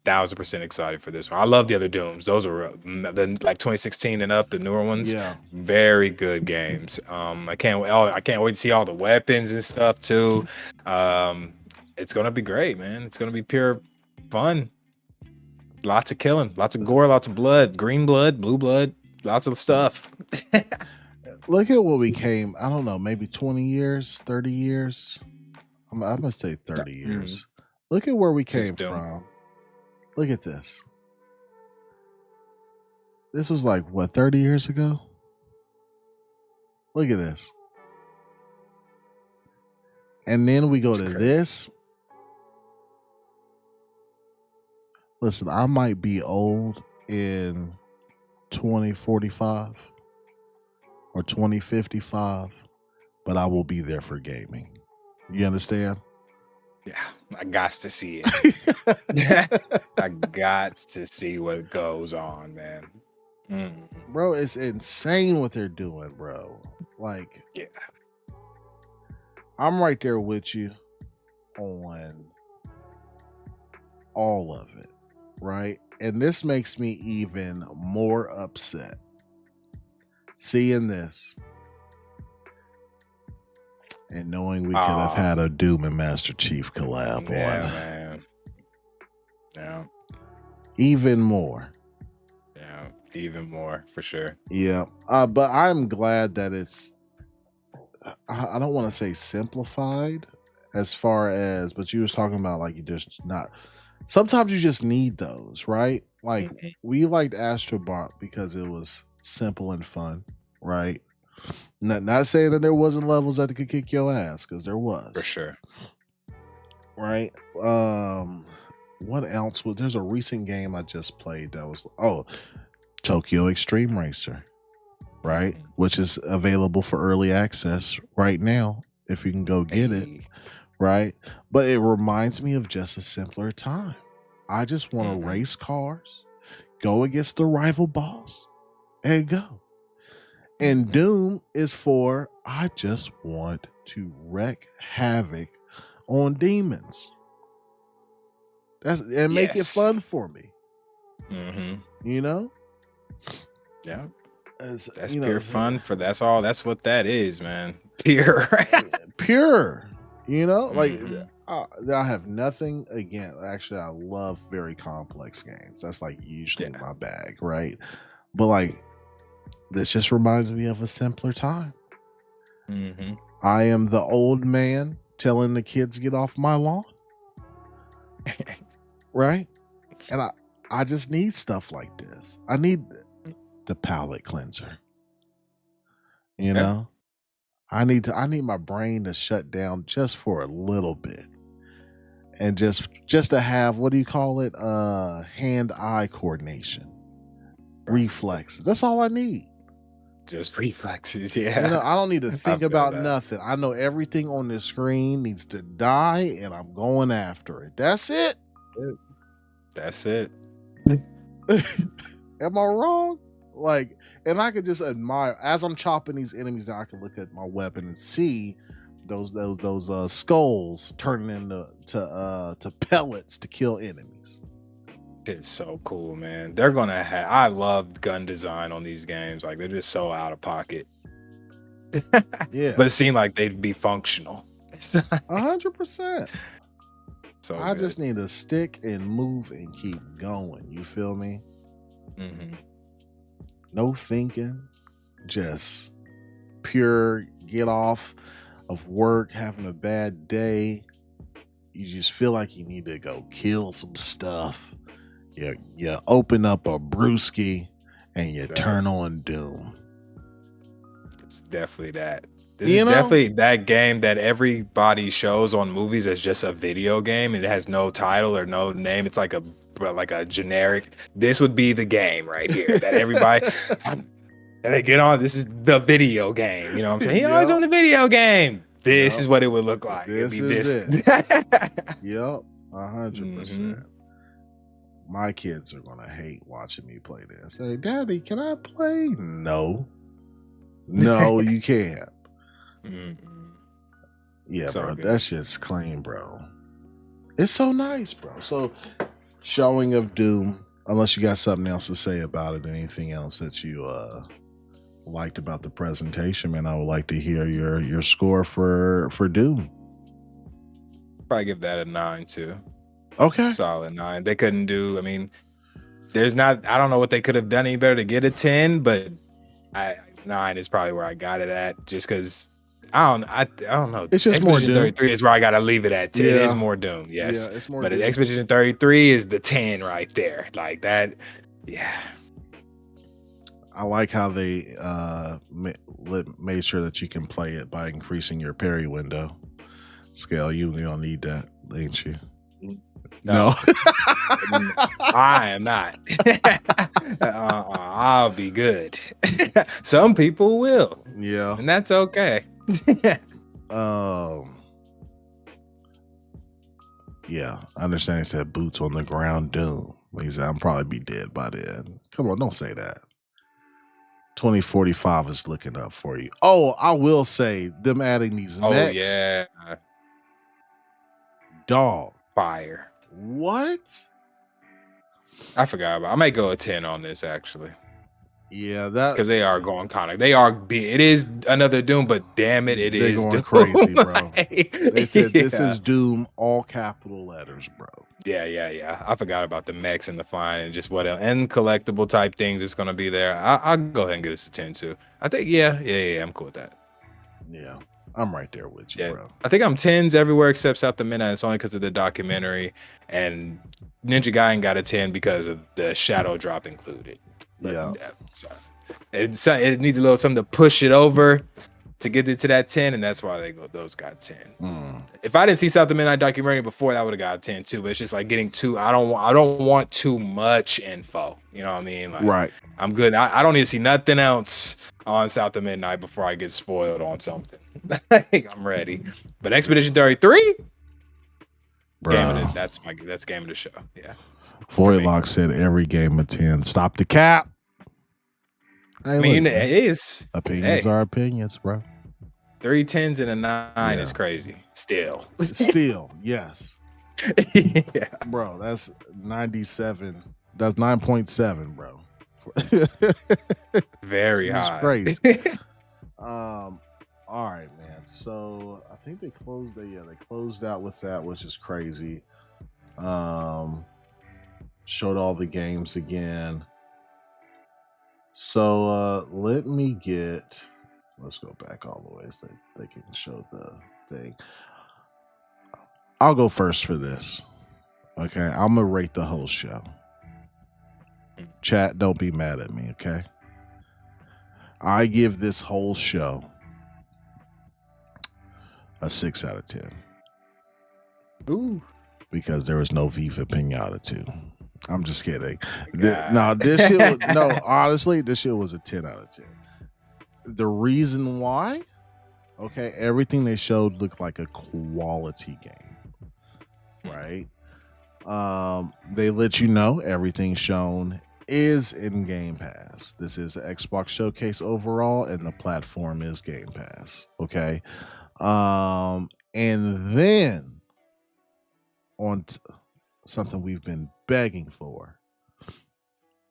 1000% excited for this one. I love the other Dooms. Those are like 2016 and up, the newer ones. Yeah, very good games. I can't wait to see all the weapons and stuff too. It's gonna be great, man. It's gonna be pure fun. Lots of killing, lots of gore, lots of blood, green blood, blue blood, lots of stuff. Look at what we came, I don't know, maybe 20 years, 30 years. I'm gonna say 30 years. Look at where we came from. Look at this. This was like, what, 30 years ago? Look at this. And then we go to this. Listen, I might be old in 2045 or 2055, but I will be there for gaming. You understand? Yeah, I got to see it. I got to see what goes on, man. Bro, it's insane what they're doing, bro. Like, yeah, I'm right there with you on all of it, right? And this makes me even more upset seeing this and knowing we could have had a Doom and Master Chief collab on. Man. Yeah. Even more. Yeah, even more for sure. Yeah. But I'm glad that it's, I don't want to say simplified as far as, but you was talking about like you just not, sometimes you just need those, right? Like we liked Astrobot because it was simple and fun, right? Not saying that there wasn't levels that could kick your ass, because there was. For sure. Right? What else was, there's a recent game I just played that was, Tokyo Extreme Racer, right? Which is available for early access right now if you can go get it, right? But it reminds me of just a simpler time. I just want to race cars, go against the rival boss, and go. And Doom is for, I just want to wreak havoc on demons. Make it fun for me. You know? Yeah. That's pure fun for, that's what that is, man. Pure pure. Like I have nothing against. Actually, I love very complex games. That's like usually my bag, right? But like, this just reminds me of a simpler time. I am the old man telling the kids get off my lawn, right? And I just need stuff like this. I need the palate cleanser. I need my brain to shut down just for a little bit. And just to have, what do you call it? Hand-eye coordination. Reflexes. That's all I need. Just reflexes, yeah. I don't need to think about nothing. I know everything on this screen needs to die, and I'm going after it. That's it. That's it. Am I wrong? Like, and I could just admire as I'm chopping these enemies. I can look at my weapon and see those skulls turning into to pellets to kill enemies. It's so cool, man. They're gonna have. I love gun design on these games. Like, they're just so out of pocket. Yeah, but it seemed like they'd be functional. 100%. So I just need to stick and move and keep going. You feel me? No thinking, just pure get off of work, having a bad day. You just feel like you need to go kill some stuff. You open up a brewski and you turn on Doom. It's definitely that. This is definitely that game that everybody shows on movies as just a video game. It has no title or no name. It's like a generic. This would be the game right here that everybody and they get on. This is the video game. You know what I'm saying? He always on the video game. This is what it would look like. This It'd be is this. it. Yep, 100%. My kids are gonna hate watching me play this. Hey, Daddy, can I play? No, you can't. Yeah, so bro, that shit's clean, bro. It's so nice, bro. So, showing of Doom. Unless you got something else to say about it, anything else that you liked about the presentation, man, I would like to hear your score for Doom. Probably give that a 9 too. Okay, solid 9. They couldn't do. I mean, I don't know what they could have done any better to get a 10, but 9 is probably where I got it at. Just because I don't know. It's just more Doom. 33 is where I gotta leave it at. 10 is more Doom. Yes, it's more. But Doom. Expedition 33 is the 10 right there. Like that. Yeah. I like how they made sure that you can play it by increasing your parry window. Scale, you don't need that, ain't you? No. I am not. I'll be good. Some people will. Yeah. And that's okay. Yeah, I understand he said boots on the ground Doom. He said I'll probably be dead by then. Come on, don't say that. 2045 is looking up for you. Oh, I will say them adding these mechs. Oh yeah. Dog. Fire. What? I forgot about. I might go a 10 on this actually. Yeah, that because they are going tonic. It is another Doom, but damn it, they're is going Doom. crazy, bro. They said this is Doom, all capital letters, bro. Yeah. I forgot about the mechs and the flying and just what else, and collectible type things is going to be there. I'll go ahead and give this a 10 too. I think yeah, I'm cool with that. Yeah. I'm right there with you, bro. I think I'm 10s everywhere except South Midnight. It's only because of the documentary, and Ninja Gaiden got a 10 because of the shadow drop included. But, it needs a little something to push it over to get it to that 10, and that's why those got 10. If I didn't see South Midnight documentary before, that would have got 10 too. But it's just like getting too. I don't want too much info. You know what I mean? Like, right. I'm good. I don't need to see nothing else on South of Midnight before I get spoiled on something. I'm ready. But Expedition 33, that's game of the show. Yeah. Voidlock said every game of 10. Stop the cap. Hey, I mean, it is. Opinions are opinions, bro. 3 10s and a 9 is crazy. Still, yes. Yeah. Bro, that's 97. That's 9.7, bro. Very high. Crazy. All right, man. So I think they closed out with that, which is crazy. Showed all the games again. So let's go back all the way so they can show the thing. I'll go first for this. Okay, I'm gonna rate the whole show. Chat, don't be mad at me, okay? I give this whole show a 6 out of 10. Ooh. Because there was no Viva Pinata 2. I'm just kidding. This shit honestly, this shit was a 10 out of 10. The reason why, okay, everything they showed looked like a quality game, right? They let you know everything shown is in Game Pass. This is an Xbox showcase overall, and the platform is Game Pass, okay? And then on something we've been begging for,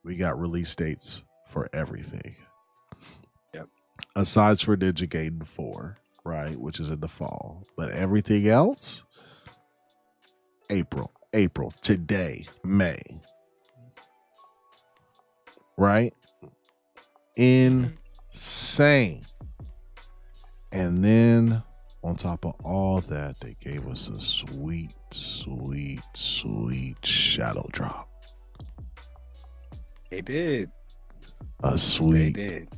we got release dates for everything. Yep. Aside for Gaiden 4, right, which is in the fall, but everything else, April, today, May, right? Insane. And then on top of all that, they gave us a sweet shadow drop. They did. A sweet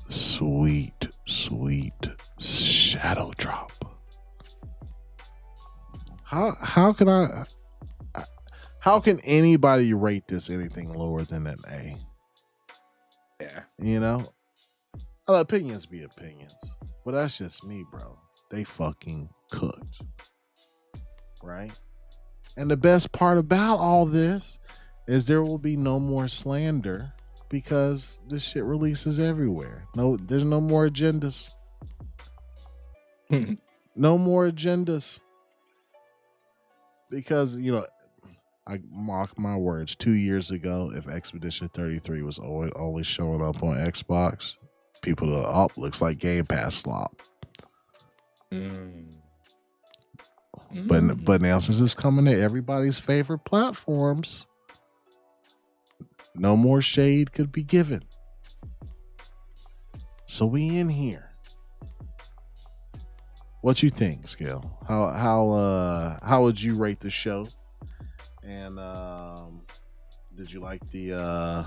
shadow drop. How can anybody rate this anything lower than an A? Yeah. You know? Opinions be opinions. But that's just me, bro. They fucking cooked. Right? And the best part about all this is there will be no more slander because this shit releases everywhere. There's no more agendas. No more agendas. Because, I mark my words, 2 years ago, if Expedition 33 was only showing up on Xbox, people are looks like Game Pass slop. But now since it's coming to everybody's favorite platforms, no more shade could be given. So we in here. What you think, Scale? How would you rate the show? And did you like the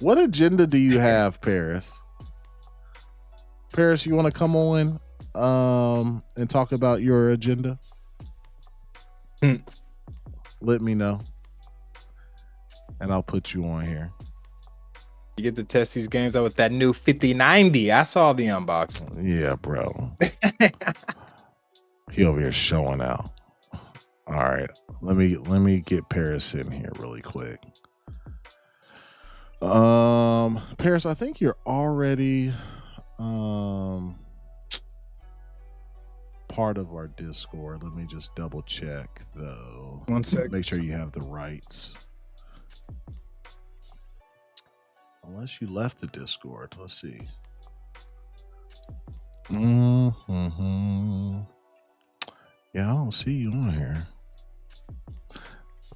what agenda do you have, Paris? Paris, you want to come on and talk about your agenda? Let me know. And I'll put you on here. You get to test these games out with that new 5090. I saw the unboxing. Yeah, bro. He over here showing out. All right. Let me get Paris in here really quick. Paris, I think you're already part of our Discord. Let me just double check though. 1 sec. Make sure you have the rights. Unless you left the Discord. Let's see. Yeah, I don't see you on here.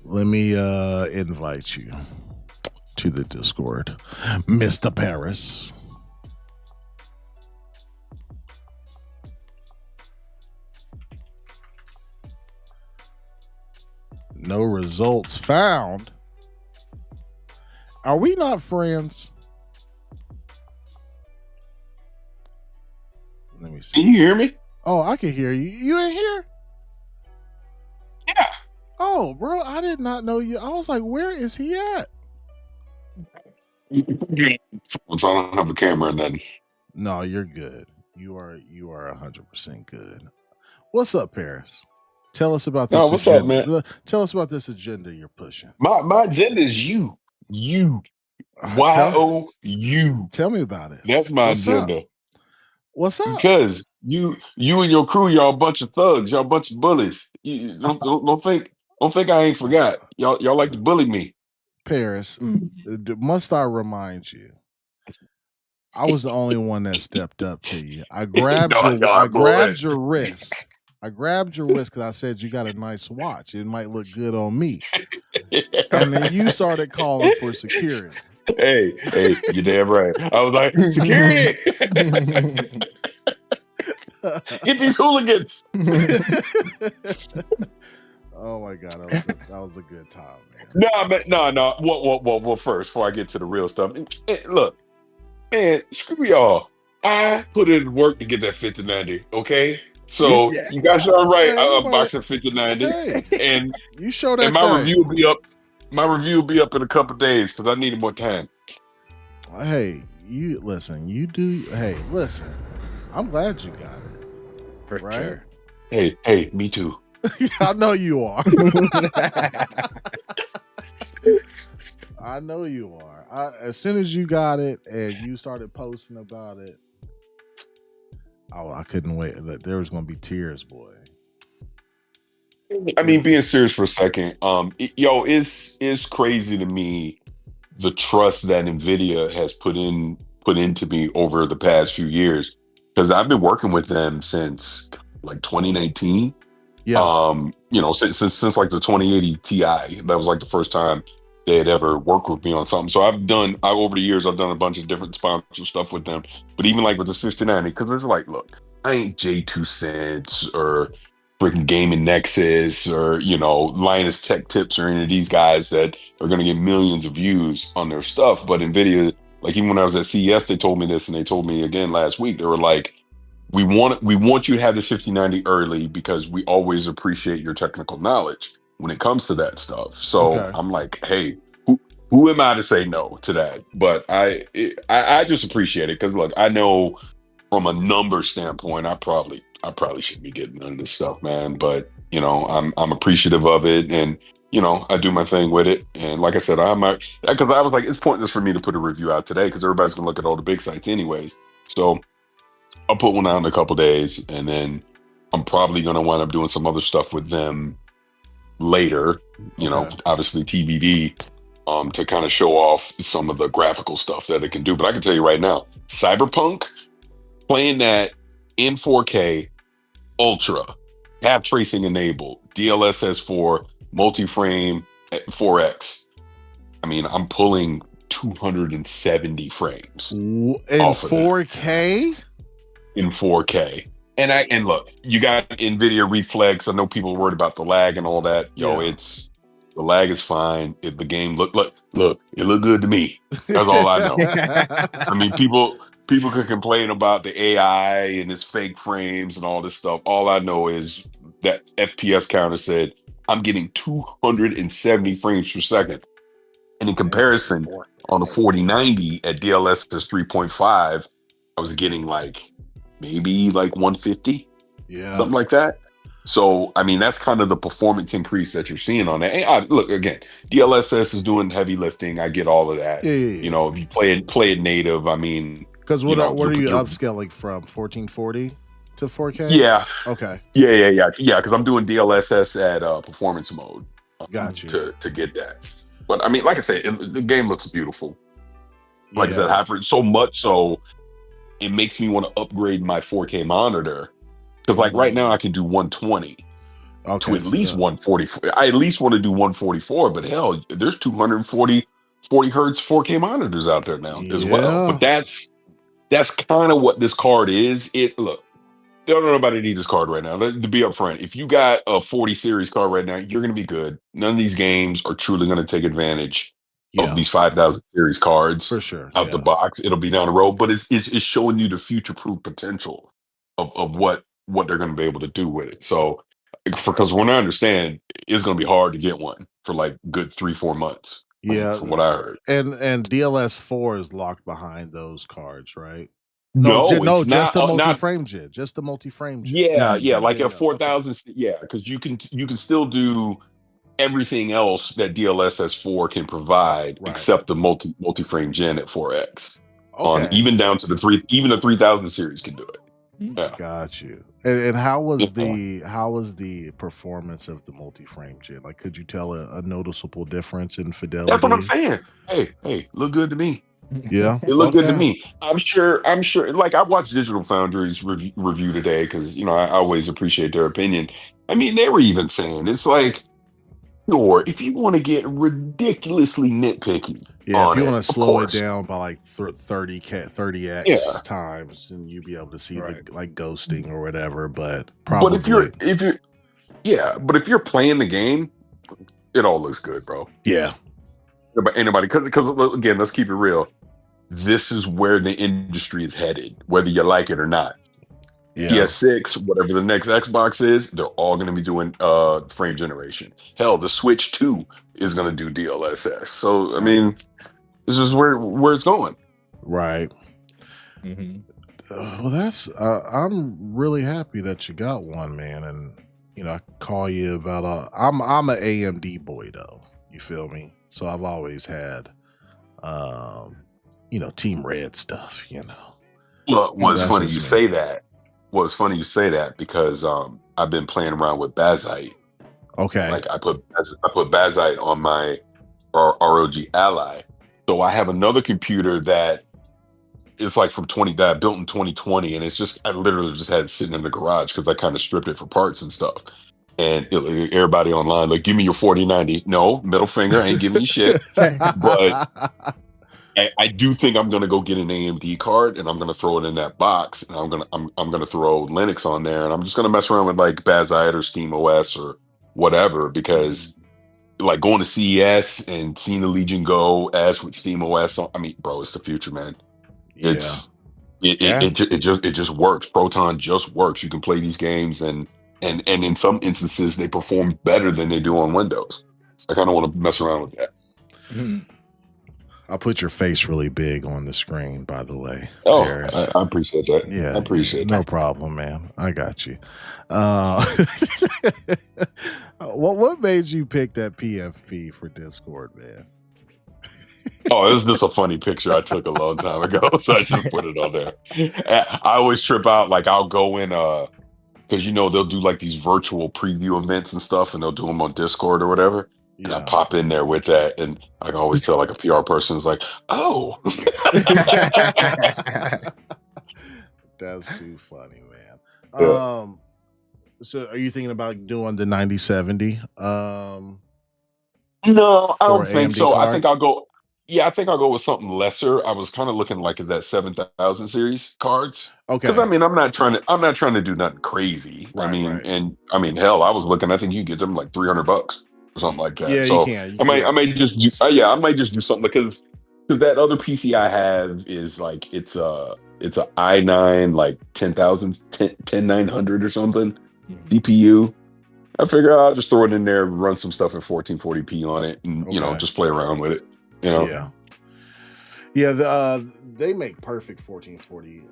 Let me invite you to the Discord, Mr. Paris. No results found. Are we not friends? Let me see. Can you hear me? Oh, I can hear you. You in here? Yeah. Oh, bro, I did not know you. I was like, where is he at? So I don't have a camera or nothing. No, you're good. You are 100% good. What's up, Paris? Tell us about this. What's up, man? Tell us about this agenda you're pushing. My agenda is you. YOU. Tell me about it. That's my agenda. What's up? Because you and your crew, y'all a bunch of thugs, y'all a bunch of bullies. You don't think I ain't forgot. Y'all like to bully me. Paris, must I remind you I was the only one that stepped up to you. I grabbed your wrist. I grabbed your wrist because I said you got a nice watch. It might look good on me. And then you started calling for security. Hey, you damn right. I was like, security. Get these hooligans. Oh my God, that was a good time, man. No. Well, first, before I get to the real stuff, look, man, screw y'all. I put in work to get that 50-90, okay? So you guys are right. I unboxing 50-90, and you show that. And my review will be up. My review will be up in a couple days because I needed more time. Hey, you listen. You do. Hey, listen. I'm glad you got it. For sure. Hey, me too. I know you are. I know you are. As soon as you got it and you started posting about it, I couldn't wait. There was going to be tears, boy. I mean, being serious for a second, it's crazy to me the trust that NVIDIA has put into me over the past few years, because I've been working with them since like 2019. Yeah. Since like the 2080 Ti, that was like the first time they had ever worked with me on something. So over the years, I've done a bunch of different sponsored stuff with them. But even like with this 5090, because it's like, look, I ain't J2 or freaking Gaming Nexus or, Linus Tech Tips or any of these guys that are going to get millions of views on their stuff. But NVIDIA, like even when I was at CES, they told me this, and they told me again last week, they were like, we want you to have the 5090 early because we always appreciate your technical knowledge when it comes to that stuff. So I'm like, hey, who am I to say no to that? But I just appreciate it because look, I know from a number standpoint, I probably shouldn't be getting none of this stuff, man. But I'm appreciative of it, and I do my thing with it. And like I said, because I was like, it's pointless for me to put a review out today because everybody's gonna look at all the big sites anyways. So I'll put one out in a couple days, and then I'm probably going to wind up doing some other stuff with them later, obviously TBD, to kind of show off some of the graphical stuff that it can do. But I can tell you right now, Cyberpunk, playing that in 4K, Ultra, tap tracing enabled, DLSS 4, multi-frame 4X. I mean, I'm pulling 270 frames in 4K. In 4K. And look, you got NVIDIA Reflex. I know people are worried about the lag and all that. The lag is fine. If the game look, it looked good to me. That's all I know. I mean, people could complain about the AI and its fake frames and all this stuff. All I know is that FPS counter said I'm getting 270 frames per second. And in comparison, on the 4090 at DLSS 3.5, I was getting maybe 150, something like that. So, I mean, that's kind of the performance increase that you're seeing on that. And look, again, DLSS is doing heavy lifting. I get all of that. If you play it native, I mean, because what are you upscaling from 1440 to 4K? Yeah. Okay. Yeah. Because I'm doing DLSS at performance mode. Got you to get that. But I mean, like I said, the game looks beautiful. Like I said, I've so much so it makes me want to upgrade my 4K monitor, because right now I can do 120 to at least 140. I at least want to do 144, but hell, there's 240 hertz 4K monitors out there now as well. But that's kind of what this card is. Look, don't nobody need this card right now. To be upfront, if you got a 40 series card right now, you're going to be good. None of these games are truly going to take advantage of these 5000 series cards for sure out the box. It'll be down the road, but it's showing you the future-proof potential of what they're going to be able to do with it. So, because when I understand, it's going to be hard to get one for good 3-4 months. From what I heard. And DLS4 is locked behind those cards, right? No, just the multi-frame gen. Just the multi-frame gen. Yeah, like a 4000. Yeah, because you can still do everything else that DLSS 4 can provide, except the multi-frame gen at 4X. Even down to the 3000 series can do it. Yeah. Got you. And how was the performance of the multi-frame gen? Could you tell a noticeable difference in fidelity? That's what I'm saying. Hey, look good to me. Yeah. It looked good to Okay. me. I'm sure. Like I watched Digital Foundry's review today because I always appreciate their opinion. I mean, they were even saying it's like, or if you want to get ridiculously nitpicky Yeah, if on you it, want to of slow it course, down by like 30x yeah. times, then you'd be able to see Right. the like ghosting or whatever. But But if probably, if you're playing the game, it all looks good, bro. yeah, Anybody, because again, let's keep it real. This is where the industry is headed, whether you like it or not. yeah, PS6, whatever the next Xbox is, they're all going to be doing frame generation. Hell, the Switch 2 is going to do DLSS. So I mean, this is where it's going. right. Mm-hmm. Well, that's I'm really happy that you got one, man. And I call you about I'm an AMD boy though. You feel me? So I've always had Team Red stuff. Well, what's That's funny just you me. say that. Well, it's funny you say that because I've been playing around with Bazite. Okay. Like I put Bazite on my ROG Ally. So I have another computer that it's like from that I built in 2020, and I literally just had it sitting in the garage because I kind of stripped it for parts and stuff. And everybody online, like, give me your 4090. No, middle finger, I ain't giving you shit. But I do think I'm gonna go get an AMD card, and I'm gonna throw it in that box, and I'm gonna throw Linux on there, and I'm just gonna mess around with like Bazite or SteamOS or whatever, because like going to CES and seeing the Legion go as with SteamOS, I mean, bro, it's the future, man. It just works. Proton just works. You can play these games, and in some instances they perform better than they do on Windows. So I kind of want to mess around with that. I'll put your face really big on the screen, by the way. Oh, Paris. I appreciate that. Yeah, I appreciate no that. problem, man. I got you. What made you pick that PFP for Discord, man? Oh, it was just a funny picture I took a long time ago, so I just put it on there. I always trip out. Like I'll go in, because they'll do like these virtual preview events and stuff, and they'll do them on Discord or whatever. And I pop in there with that, and I can always tell like a PR person's like, "Oh, That's too funny, man." Yeah. So are you thinking about doing the 9070? No, I don't think AMD so. card? I think I'll go. Yeah, I think I'll go with something lesser. I was kind of looking like at that 7000 series cards. Okay. Because I mean, I'm not trying to do nothing crazy. Right, right. And I mean, hell, I was looking. I think you can get them like $300 or something like that. Yeah, so you can. I might just do. I might just do something because that other PC I have is like it's a i9 like 10900 or something CPU. I figure I'll just throw it in there, run some stuff at 1440p on it, and just play around with it. Yeah. They make perfect 1440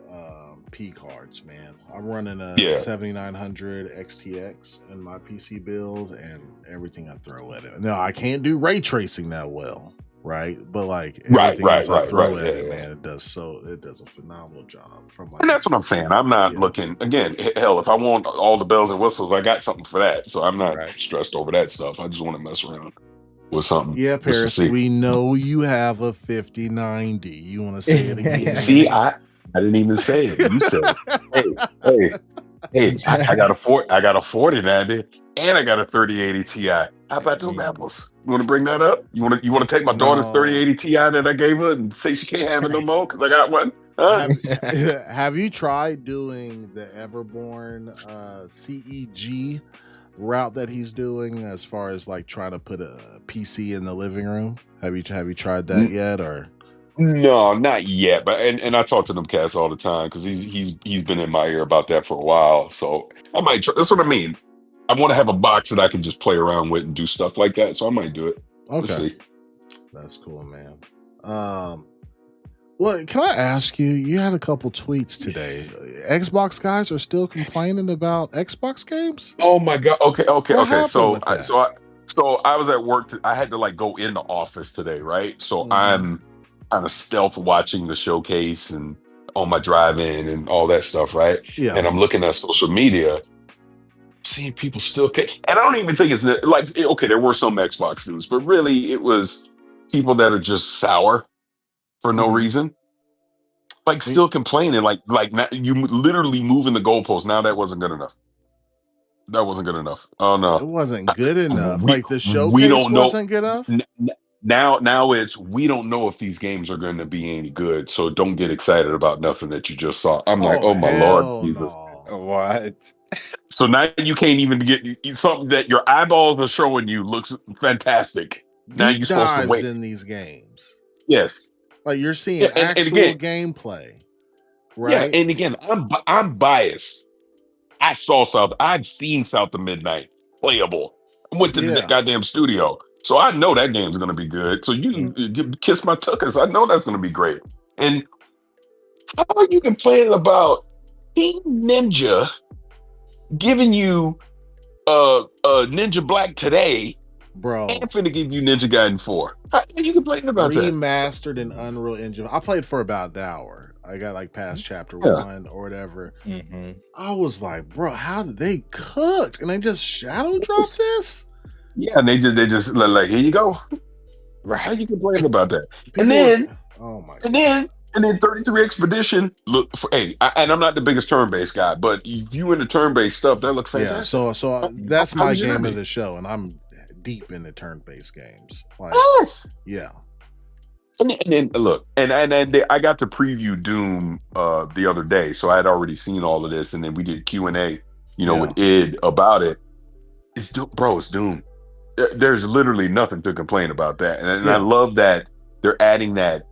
P cards, man. I'm running a 7900 XTX in my PC build, and everything I throw at it. Now I can't do ray tracing that well, right? But like everything else I throw at it, man, it does a phenomenal job. And that's what I'm saying. I'm not looking again. Hell, if I want all the bells and whistles, I got something for that. So I'm not stressed over that stuff. I just want to mess around with something. Yeah, Paris, we know you have a 5090. You want to say it again? See, I didn't even say it. You said it. Hey, I got a 4090 and I got a 3080 Ti. How about those apples? You want to bring that up? You want to take my daughter's 3080 Ti that I gave her and say she can't have it no more because I got one? Huh? Have you tried doing the Everborn CEG route that he's doing as far as like trying to put a PC in the living room? Have you tried that yet, or? No, not yet. But and I talk to them cats all the time because he's been in my ear about that for a while. So I might try. That's what I mean. I want to have a box that I can just play around with and do stuff like that. So I might do it. Okay, we'll see. That's cool, man. Well, can I ask you? You had a couple tweets today. Xbox guys are still complaining about Xbox games. Oh my god! Okay. So I was at work. I had to like go in the office today, right? So I'm kind of stealth watching the showcase and on my drive-in and all that stuff, right? Yeah. And I'm looking at social media, seeing people still. And I don't even think it's like there were some Xbox news, but really it was people that are just sour. for no reason. Like still complaining, like now, you literally moving the goalposts. Now that wasn't good enough. That wasn't good enough. Oh no, it wasn't good enough. We, like the showcase don't know. wasn't good enough. Now it's we don't know if these games are going to be any good, so don't get excited about nothing that you just saw. I'm like, oh my Lord Jesus, what? So now you can't even get something that your eyeballs are showing you looks fantastic. Now you're supposed to wait in these games. Yes, like you're seeing actual gameplay, right? Yeah, and again, I'm biased. I've seen South of Midnight playable. I went to the goddamn studio, so I know that game's gonna be good. So you kiss my tuckers. I know that's gonna be great. And how are you complaining about Team Ninja giving you Ninja Black today, bro? I'm finna give you Ninja Gaiden 4. How are you complaining about that? Remastered in Unreal Engine. I played for about an hour. I got like past chapter 1 or whatever. I was like, bro, how did they cook? And they just shadow drop this? Yeah, and they just like, here you go. Right? How you complaining about that? And then, oh my god. And then 33 Expedition, look for and I'm not the biggest turn-based guy, but if you into turn-based stuff, that looks fantastic. Yeah, so that's my game of the show, and I'm deep into turn-based games. Like, yes. Yeah. And then look, and I got to preview Doom the other day, so I had already seen all of this, and then we did Q&A, with Id about it. It's Doom. There's literally nothing to complain about that, and I love that they're adding that.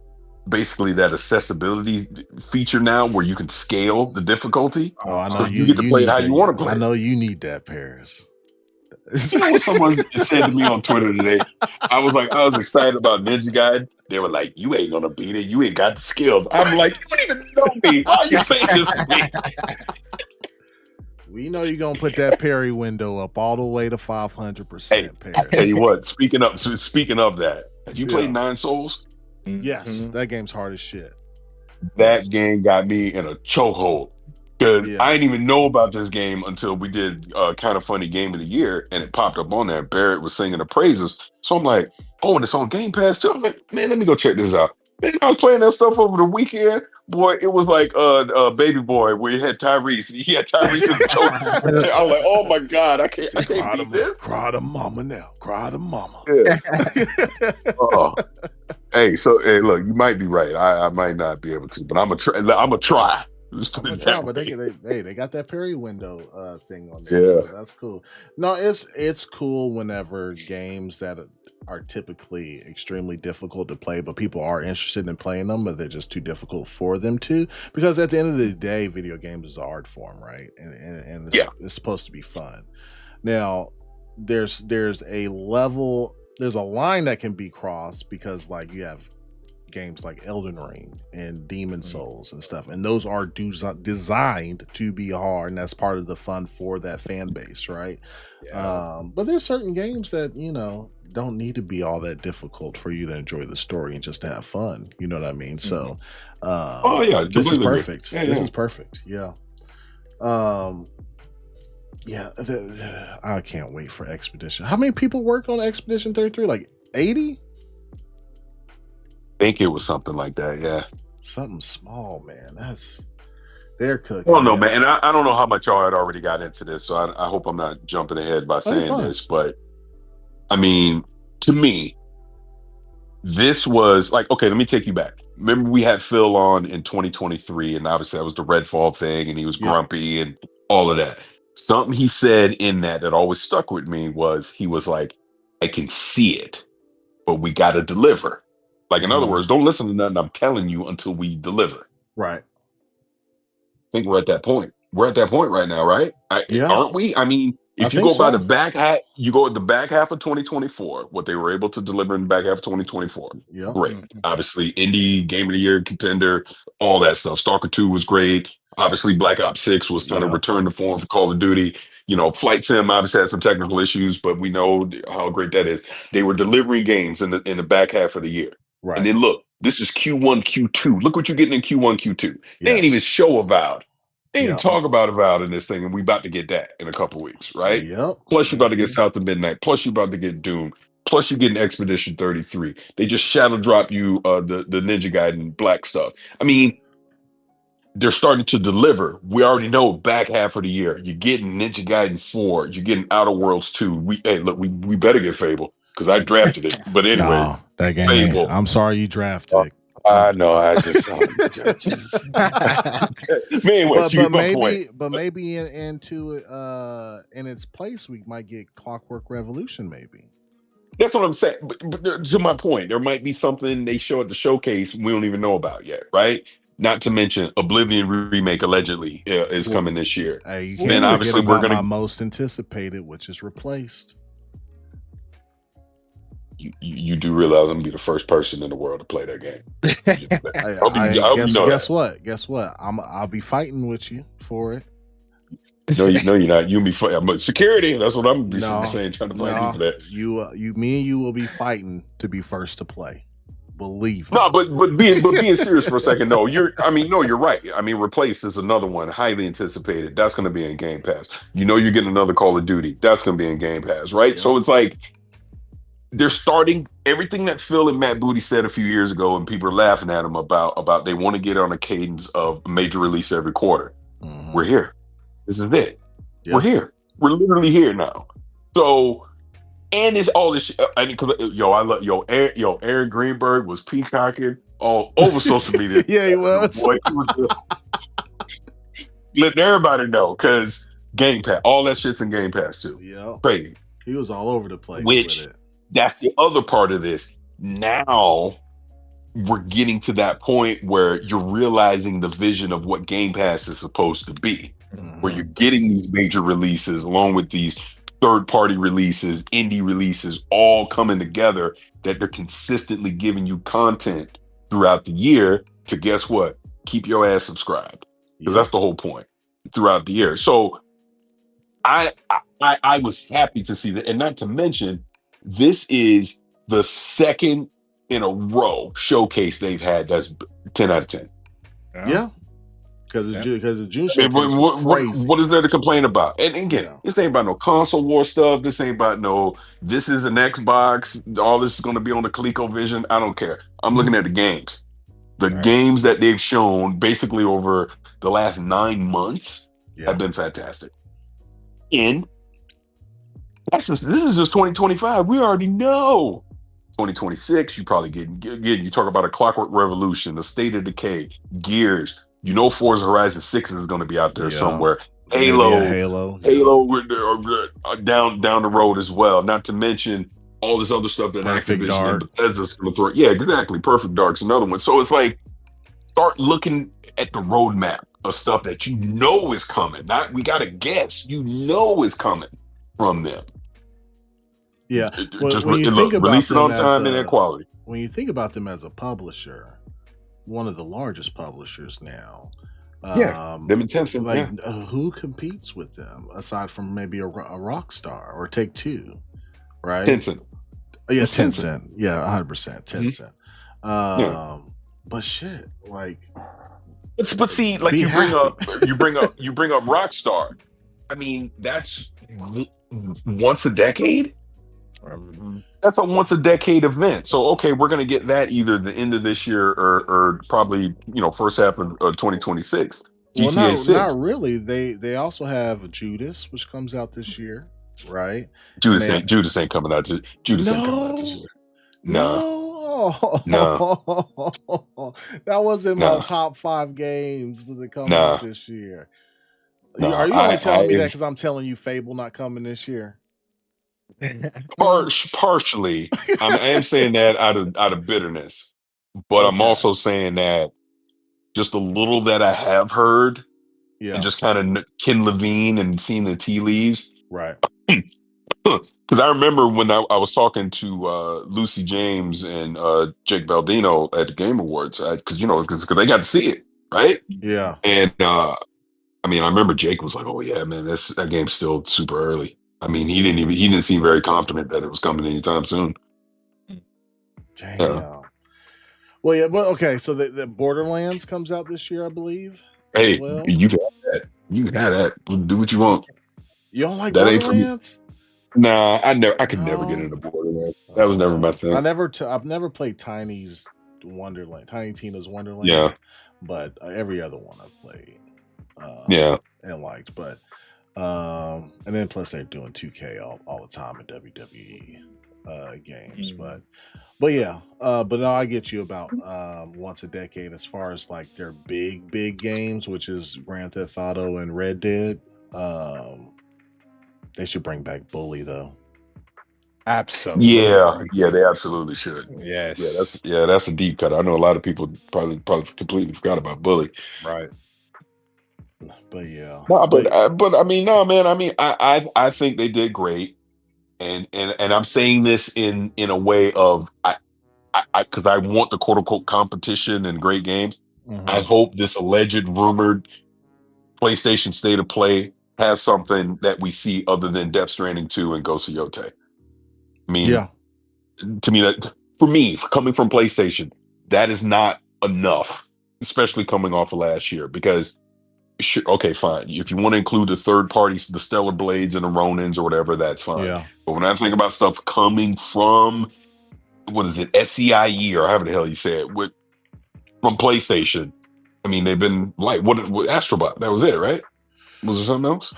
Basically, that accessibility feature now, where you can scale the difficulty. Oh, I know so you get to play it how you want to play. I know you need that, Paris. You know what someone said to me on Twitter today? I was excited about Ninja Gaiden. They were like, "You ain't gonna beat it. You ain't got the skills." I'm like, "You don't even know me. Why are you saying this to me?" We know you're gonna put that parry window up all the way to 500%. Paris. I tell you what. Speaking of that, have you played Nine Souls? Yes, that game's hard as shit. That game got me in a chokehold. Because I didn't even know about this game until we did Kind of Funny Game of the Year, and it popped up on there. Barrett was singing the praises. So I'm like, oh, and it's on Game Pass too. I was like, man, let me go check this out. Man, I was playing that stuff over the weekend. Boy, it was like Baby Boy, where you had Tyrese. He had Tyrese in the choke. I was like, oh my God, I can't beat this. Cry to mama now. Cry to mama. Yeah. Hey, look, you might be right. I might not be able to, but I'm gonna try. But they got that parry window thing on there. Yeah, so that's cool. No, it's cool whenever games that are typically extremely difficult to play, but people are interested in playing them, but they're just too difficult for them to. Because at the end of the day, video games is an art form, right? And it's supposed to be fun. Now, there's a line that can be crossed because like you have games like Elden Ring and Demon Souls and stuff, and those are designed to be hard, and that's part of the fun for that fan base, right? But there's certain games that don't need to be all that difficult for you to enjoy the story and just to have fun, you know what I mean? So this is perfect. This is perfect. I can't wait for Expedition. How many people work on Expedition 33? Like 80? I think it was something like that. Yeah, something small, man. They're cooking. Well, no, man, and I don't know how much y'all had already got into this, so I hope I'm not jumping ahead by saying this, but I mean, to me, this was like, okay, let me take you back. Remember, we had Phil on in 2023, and obviously that was the Redfall thing, and he was grumpy and all of that. Something he said in that always stuck with me was he was like, I can see it, but we got to deliver. Like, in other words, don't listen to nothing I'm telling you until we deliver. Right. I think we're at that point. We're at that point right now, right? Aren't we? I mean, if you go by the back half, you go at the back half of 2024, what they were able to deliver in the back half of 2024. Yeah. Great. Obviously, Indie Game of the Year contender, all that stuff. Stalker 2 was great. Obviously, Black Ops 6 was kind of return to form for Call of Duty. Flight Sim obviously had some technical issues, but we know how great that is. They were delivering games in the back half of the year. Right. And then look, this is Q1, Q2. Look what you're getting in Q1, Q2. They ain't even show Avowed. They ain't even talk about Avowed in this thing, and we about to get that in a couple weeks, right? Yep. Plus, you're about to get South of Midnight. Plus, you're about to get Doom. Plus, you're getting Expedition 33. They just shadow drop you the Ninja Gaiden Black stuff. I mean, they're starting to deliver. We already know back half of the year, you're getting Ninja Gaiden 4, you're getting Outer Worlds 2. We better get Fable because I drafted it. But anyway, no, that game. Fable. I'm sorry you drafted it. I know. I just man. But maybe into in its place, we might get Clockwork Revolution. Maybe that's what I'm saying. But to my point, there might be something they show at the showcase we don't even know about yet, right? Not to mention Oblivion remake allegedly is coming this year. Hey, you can't obviously we're gonna my most anticipated, which is Replaced. You do realize I'm gonna be the first person in the world to play that game. Guess what? I'll be fighting with you for it. No, you're not. You'll be fighting. But security. That's what I'm saying. Trying to fight you for that. Me and you will be fighting to be first to play. Believe me. No, but being serious for a second. No, you're right. I mean, Replace is another one highly anticipated. That's going to be in Game Pass. You're getting another Call of Duty. That's going to be in Game Pass, right? Yeah. So it's like they're starting everything that Phil and Matt Booty said a few years ago, and people are laughing at him about they want to get on a cadence of major release every quarter. Mm-hmm. We're here. This is it. Yep. We're here. We're literally here now. So, and it's all this shit. Aaron Greenberg was peacocking all over social media. Yeah, he was. Boy, he was letting everybody know because Game Pass, all that shit's in Game Pass too. Yeah, crazy. He was all over the place. Which with it. That's the other part of this. Now we're getting to that point where you're realizing the vision of what Game Pass is supposed to be, where you're getting these major releases along with these third-party releases, indie releases, all coming together, that they're consistently giving you content throughout the year to, guess what? Keep your ass subscribed. Because that's the whole point throughout the year. So I was happy to see that. And not to mention, this is the second in a row showcase they've had that's 10 out of 10. Yeah. Because the June showcase was crazy. What is there to complain about? And again, this ain't about no console war stuff. This ain't about this is an Xbox. All this is going to be on the ColecoVision. I don't care. I'm looking at the games. The games that they've shown basically over the last 9 months have been fantastic. And this is just 2025. We already know. 2026, you probably get you talk about a Clockwork Revolution, a State of Decay, Gears. Forza Horizon 6 is going to be out there somewhere. Halo down the road as well. Not to mention all this other stuff that Activision and Bethesda's going to throw. Yeah, exactly. Perfect Dark's another one. So it's like, start looking at the roadmap of stuff that is coming. Not we got to guess. Is coming from them. Yeah. Just release it on time and at quality. When you think about them as a publisher, one of the largest publishers now. Them and Tencent. Who competes with them aside from maybe a Rockstar or Take-Two, right? Tencent. Yeah, Tencent. Yeah, 100% Tencent. But shit, but see, you bring up Rockstar. I mean, that's once a decade. That's a once a decade event. So okay, we're gonna get that either the end of this year or probably first half of 2026. GTA 6. Not really. They also have Judas, which comes out this year, right? Judas ain't coming out. Judas ain't coming out this year. No. That wasn't my top 5 games that come out this year. Are you only telling me that because I'm telling you Fable not coming this year? Partially, I am saying that out of bitterness, but I'm also saying that just a little that I have heard, and just kind of Ken Levine and seeing the tea leaves, right? Because I remember when I was talking to Lucy James and Jake Baldino at the Game Awards, because they got to see it, right? Yeah, and I remember Jake was like, "Oh yeah, man, that game's still super early." I mean, he didn't seem very confident that it was coming anytime soon. Damn. Yeah. Well, yeah, but okay. So the Borderlands comes out this year, I believe. Hey, you can have that. You can have that. Do what you want. You don't like Borderlands? Nah, I could never get into Borderlands. That was never my thing. I've never played Tiny Tina's Wonderland. Yeah. But every other one I've played. And liked, but and then plus they're doing 2K all the time in WWE games, but yeah, but no, I get you about once a decade as far as like their big games, which is Grand Theft Auto and Red Dead. They should bring back Bully though. Absolutely. Yeah, they absolutely should. Yes. That's a deep cut. I know a lot of people probably completely forgot about Bully. Right. But yeah. No, but I mean, no, man. I mean, I think they did great, and I'm saying this in a way of because I want the quote unquote competition and great games. I hope this alleged rumored PlayStation State of Play has something that we see other than Death Stranding 2 and Ghost of Yotei. I mean, to me, that for me, coming from PlayStation, that is not enough, especially coming off of last year. Because, sure, okay, fine. If you want to include the third parties, the Stellar Blades and the Ronins or whatever, that's fine. Yeah. But when I think about stuff coming from, what is it, SCIE or however the hell you say it, from PlayStation, I mean, they've been like, what Astrobot? That was it, right? Was there something else?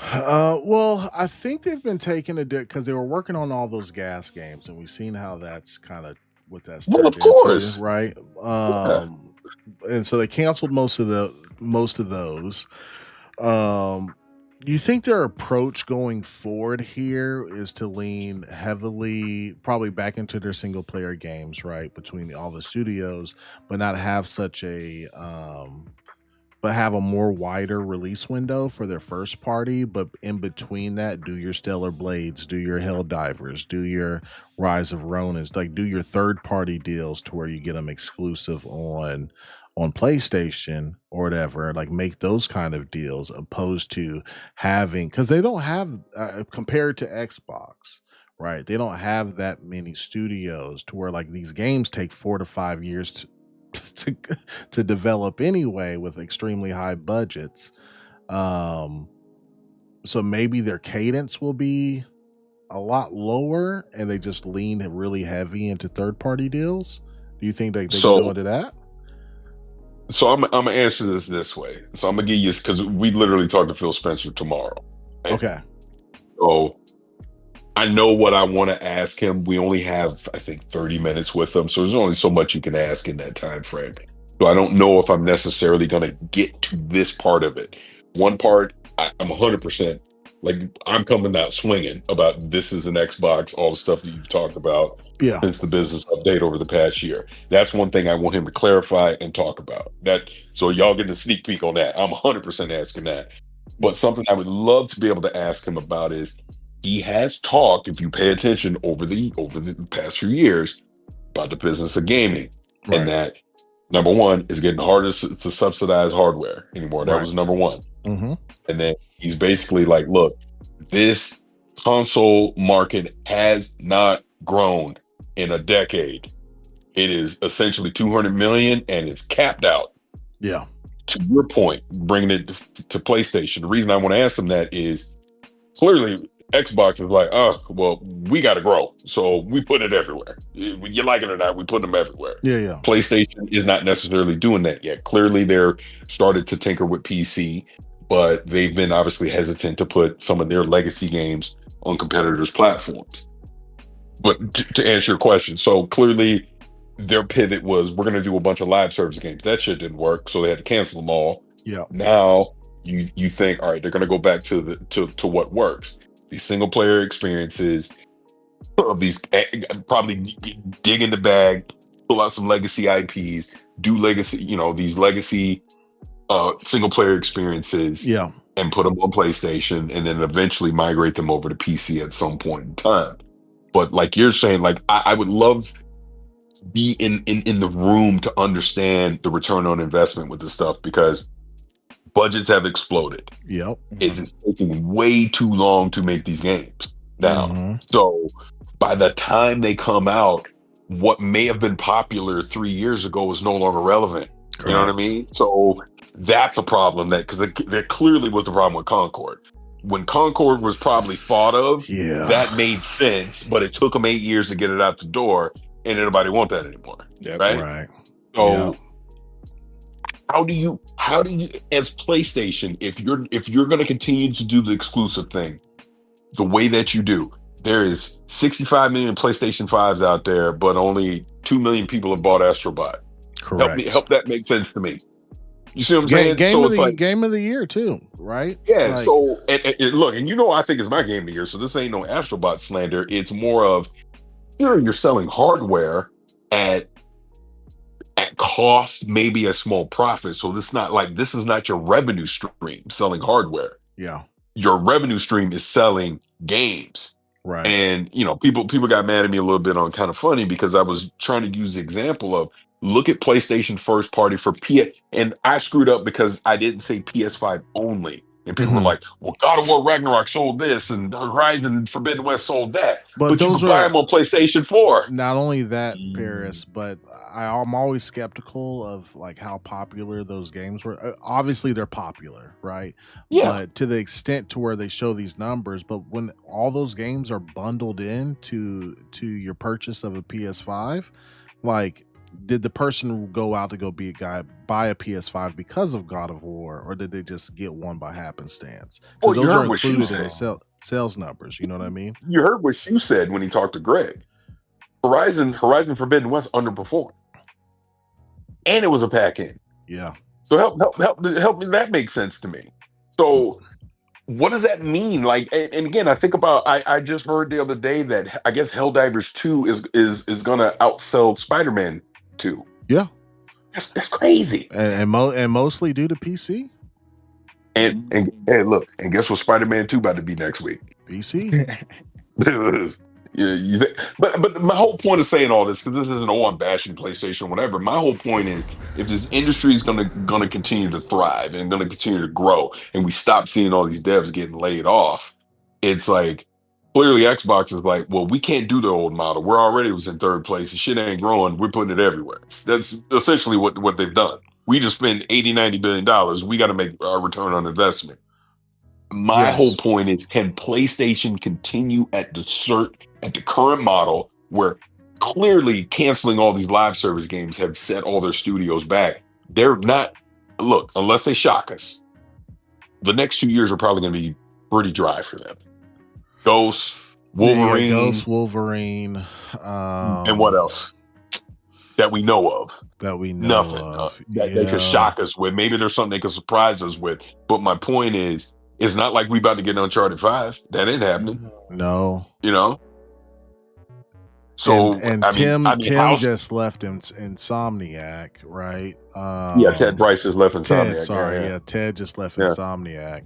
Well, I think they've been taking a dip because they were working on all those gas games, and we've seen how that's kind of what that's turned of course, into, right? And so they canceled most of those. You think their approach going forward here is to lean heavily, probably back into their single player games, right? Between all the studios, but not have such a but have a more wider release window for their first party, but in between that, do your Stellar Blades, do your Helldivers, do your Rise of Ronins, like do your third party deals to where you get them exclusive on PlayStation or whatever, like make those kind of deals opposed to having, because they don't have compared to Xbox, right? They don't have that many studios to where like these games take 4 to 5 years to develop anyway with extremely high budgets. So maybe their cadence will be a lot lower and they just lean really heavy into third party deals. Do you think they can go into that? So I'm gonna answer this way. So I'm gonna give you, because we literally talk to Phil Spencer tomorrow. Okay. So I know what I want to ask him. We only have, I think, 30 minutes with him. So there's only so much you can ask in that time frame. So I don't know if I'm necessarily going to get to this part of it. One part, I'm 100%, like, I'm coming out swinging about this is an Xbox, all the stuff that you've talked about since the business update over the past year. That's one thing I want him to clarify and talk about. So y'all get a sneak peek on that. I'm 100% asking that. But something I would love to be able to ask him about is, he has talked, if you pay attention over the past few years, about the business of gaming, and that number one is getting harder to subsidize hardware anymore. That was number one. And then he's basically like, look, this console market has not grown in a decade. It is essentially 200 million and it's capped out. Yeah. To your point, bringing it to PlayStation, the reason I want to ask him that is clearly Xbox is like, oh, well, we got to grow. So we put it everywhere. You like it or not, we put them everywhere. Yeah. PlayStation is not necessarily doing that yet. Clearly, they're started to tinker with PC, but they've been obviously hesitant to put some of their legacy games on competitors' platforms. But to answer your question, so clearly their pivot was, we're going to do a bunch of live service games. That shit didn't work, so they had to cancel them all. Yeah. Now you think, all right, they're going to go back to what works. These single player experiences of these, probably dig in the bag, pull out some legacy IPs, do legacy, these legacy single player experiences, and put them on PlayStation, and then eventually migrate them over to PC at some point in time. But like you're saying, like I would love to be in the room to understand the return on investment with this stuff, because budgets have exploded. Yep. It's taking way too long to make these games now. So by the time they come out, what may have been popular 3 years ago is no longer relevant. Correct. You know what I mean? So that's a problem, because there clearly was the problem with Concord. when Concord was probably thought of, Yeah. that made sense, but it took them 8 years to get it out the door, and nobody want that anymore. Yep. Right? Right. So Yep. how do you as PlayStation, if you're going to continue to do the exclusive thing the way that you do, there is 65 million PlayStation 5s out there, but only 2 million people have bought Astro Bot. Correct. Help that make sense to me. You see what I'm saying? Game So of it's the like, game of the year too, right? yeah. Like, So and look, and I think it's my game of the year. So this ain't no Astro Bot slander. It's more of you're selling hardware at cost, maybe a small profit. So this is not your revenue stream selling hardware. yeah. Your revenue stream is selling games. Right. And people got mad at me a little bit on Kind of Funny because I was trying to use the example of look at PlayStation first party for PS, and I screwed up because I didn't say PS5 only. And people were like, well, God of War Ragnarok sold this and Horizon Forbidden West sold that. But you can buy them on PlayStation 4. Not only that, Paris, but I'm always skeptical of like how popular those games were. Obviously, they're popular, right? Yeah. But to the extent to where they show these numbers, but when all those games are bundled in to your purchase of a PS5, like, did the person go out to go buy a PS5 because of God of War, or did they just get one by happenstance? Because those are included in the sales numbers. You know what I mean? You heard what Shu said when he talked to Greg. Horizon Forbidden West underperformed, and it was a pack-in. Yeah. So help me. That makes sense to me. So what does that mean? Like, and again, I think about I just heard the other day that I guess Helldivers 2 is gonna outsell Spider-Man 2. Yeah. That's crazy. And mostly due to PC. And look, and guess what Spider-Man 2 about to be next week? PC. Yeah, but my whole point of saying all this, because this isn't I'm bashing PlayStation, whatever. My whole point is, if this industry is gonna continue to thrive and gonna continue to grow, and we stop seeing all these devs getting laid off, it's like clearly Xbox is like, well, we can't do the old model. We're already was in third place. The shit ain't growing. We're putting it everywhere. That's essentially what they've done. We just spend $80-90 billion. We got to make our return on investment. My whole point is, can PlayStation continue at the current model where clearly canceling all these live service games have set all their studios back? They're not, look, unless they shock us, the next 2 years are probably going to be pretty dry for them. Ghost, Wolverine, and what else that we know of? Nothing. That they could shock us with. Maybe there's something they could surprise us with. But my point is, it's not like we about to get Uncharted 5. That ain't happening. No. So Tim just left Insomniac, right? Ted Price just left Insomniac. Ted just left Insomniac.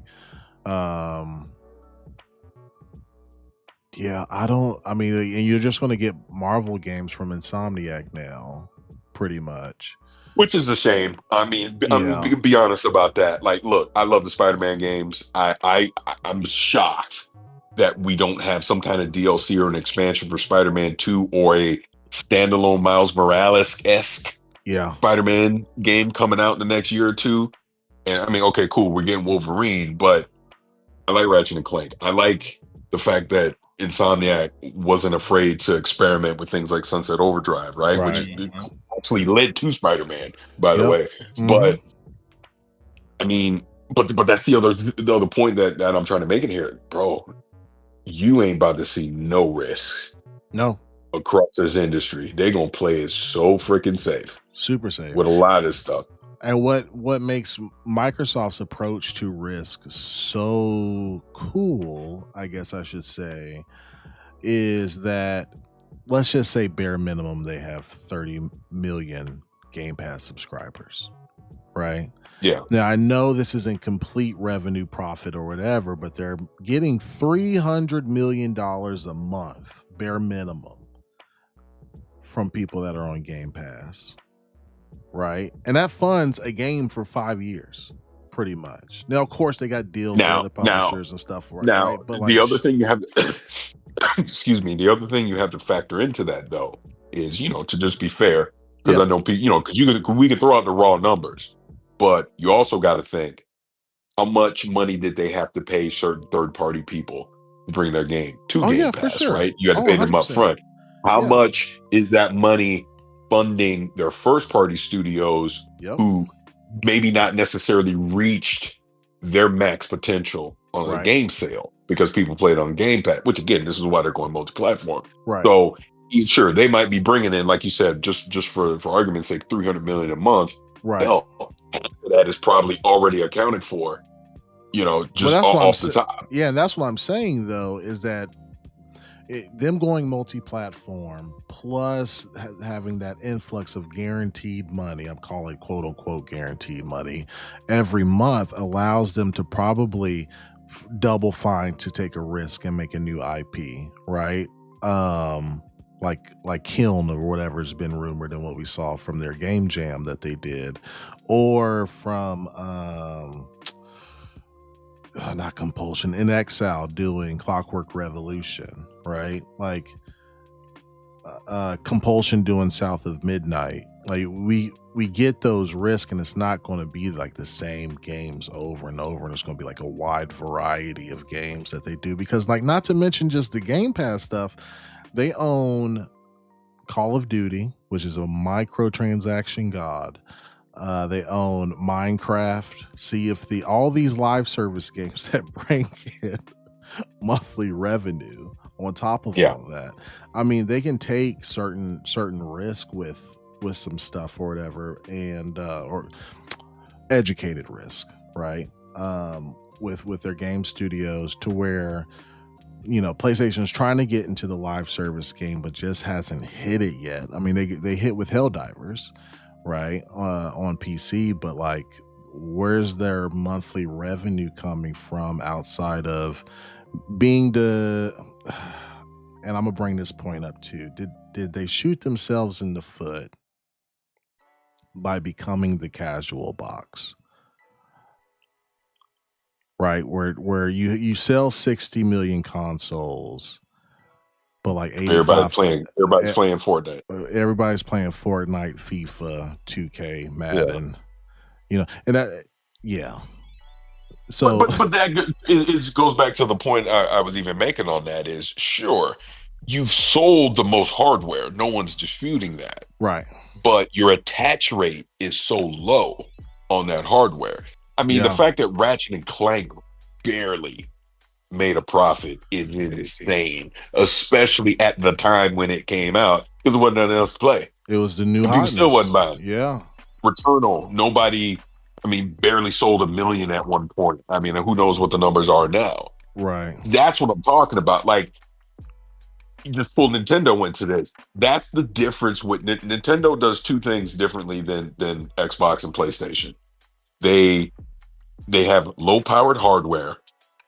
And you're just going to get Marvel games from Insomniac now, pretty much. Which is a shame. Be honest about that. Like, look, I love the Spider-Man games. I'm shocked that we don't have some kind of DLC or an expansion for Spider-Man 2 or a standalone Miles Morales-esque Spider-Man game coming out in the next year or two. And okay, cool, we're getting Wolverine, but I like Ratchet and Clank. I like the fact that Insomniac wasn't afraid to experiment with things like Sunset Overdrive, right? Which actually led to Spider-Man, by the way. But but that's the other point that I'm trying to make in here, bro. You ain't about to see no risks. No. Across this industry. They're gonna play it so freaking safe. Super safe. With a lot of stuff. And what makes Microsoft's approach to risk so cool, I guess I should say, is that, let's just say bare minimum, they have 30 million Game Pass subscribers, right? Yeah. Now, I know this isn't complete revenue profit or whatever, but they're getting $300 million a month, bare minimum, from people that are on Game Pass. Right. And that funds a game for 5 years, pretty much. Now, of course, they got deals with other publishers and stuff. Now, right? But the other thing you have to, the other thing you have to factor into that, though, is, to just be fair, because I know people, because we can throw out the raw numbers, but you also got to think how much money did they have to pay certain third-party people to bring their game to Game for Pass, sure. right? You had to pay them up 100%. front. How Yeah. much is that money funding their first-party studios who maybe not necessarily reached their max potential on a game sale because people played on Game Pass, which again, this is why they're going multi-platform. Right. So sure, they might be bringing in, like you said, just for argument's sake, $300 million a month. Right. Hell, half of that is probably already accounted for, just off the top. Yeah, and that's what I'm saying, though, is that them going multi-platform plus having that influx of guaranteed money, I'm calling it quote unquote guaranteed money, every month allows them to probably double fine to take a risk and make a new IP, right? Like Kiln or whatever has been rumored and what we saw from their game jam that they did, or from not Compulsion, in Exile doing Clockwork Revolution, right? Like Compulsion doing South of Midnight. Like we get those risks, and it's not going to be like the same games over and over, and it's going to be like a wide variety of games that they do, because like, not to mention just the Game Pass stuff, they own Call of Duty, which is a microtransaction god. They own Minecraft, Sea of Thieves, all these live service games that bring in monthly revenue on top of all of that. I mean, they can take certain risk with some stuff or whatever, and or educated risk, right? With their game studios, to where PlayStation's trying to get into the live service game, but just hasn't hit it yet. I mean, they hit with Helldivers, right, on PC, but like, where's their monthly revenue coming from outside of being and I'm gonna bring this point up too. Did they shoot themselves in the foot by becoming the casual box? Right, where you sell 60 million consoles, but like 85, everybody's playing Fortnite. Everybody's playing Fortnite, FIFA, 2K, Madden. And that, So, but that it goes back to the point I was even making on that is, sure, you've sold the most hardware. No one's disputing that. Right. But your attach rate is so low on that hardware. I mean, the fact that Ratchet and Clank barely made a profit is insane, especially at the time when it came out, because there wasn't nothing else to play. It was the new hotness. Still wasn't buying. Yeah. Returnal, nobody, barely sold 1 million at one point. I mean, who knows what the numbers are now. Right. That's what I'm talking about. Like, just pull Nintendo into this. That's the difference with Nintendo does two things differently than Xbox and PlayStation. They have low-powered hardware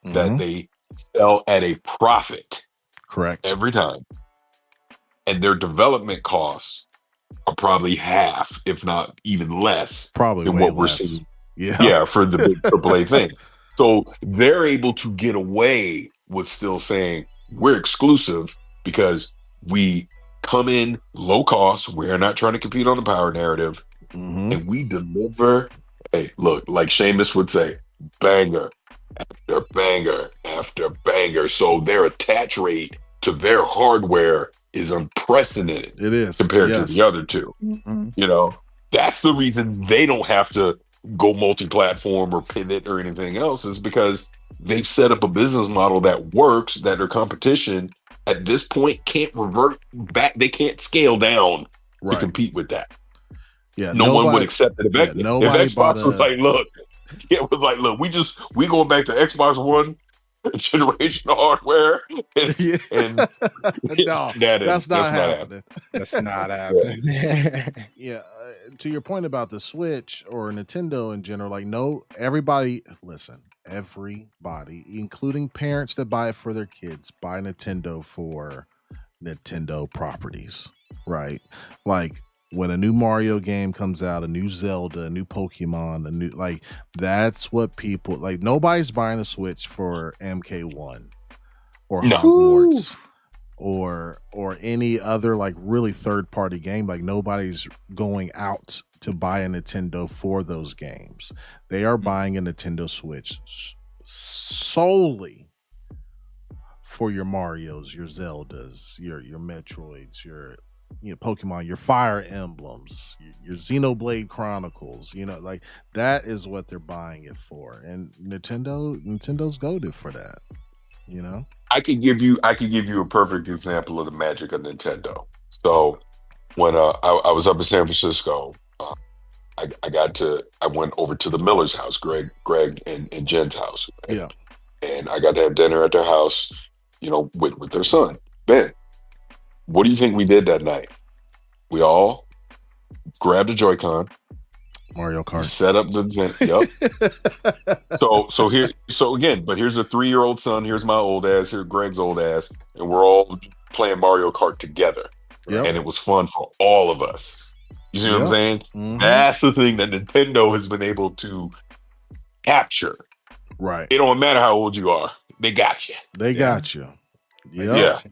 that they sell at a profit. Correct. Every time. And their development costs are probably half, if not even less, than what we're seeing. Yeah, for the big AAA thing. So they're able to get away with still saying we're exclusive because we come in low cost. We're not trying to compete on the power narrative. And we deliver, hey, look, like Seamus would say, banger after banger after banger. So their attach rate to their hardware is unprecedented. It is compared to the other two. That's the reason they don't have to go multi-platform or pivot or anything else, is because they've set up a business model that works, that their competition at this point can't revert back. They can't scale down to compete with that. Yeah, no one would accept it. If Xbox was like, look, we going back to Xbox One generation hardware, and no, that's not happening. That's not happening. To your point about the Switch or Nintendo in general, like, everybody, including parents that buy it for their kids, buy Nintendo for Nintendo properties, right? Like, when a new Mario game comes out, a new Zelda, a new Pokemon, that's what people like. Nobody's buying a Switch for MK1 or Hogwarts or any other like really third party game. Like, nobody's going out to buy a Nintendo for those games. They are buying a Nintendo Switch solely for your Marios, your Zeldas, your Metroids, your Pokemon, your Fire Emblems, your Xenoblade Chronicles. Like that is what they're buying it for, and Nintendo's goated for that. I could give you a perfect example of the magic of Nintendo. So when I was up in San Francisco, I went over to the Miller's house, Greg and Jen's house. Yeah. And I got to have dinner at their house, with their son, Ben. What do you think we did that night? We all grabbed a Joy-Con, Mario Kart, set up the yep. So again, but here's a 3-year-old son, here's my old ass, here's Greg's old ass, and we're all playing Mario Kart together. Yep. And it was fun for all of us. You see what I'm saying? Mm-hmm. That's the thing that Nintendo has been able to capture. Right. It don't matter how old you are. They got you. They got you. Yep.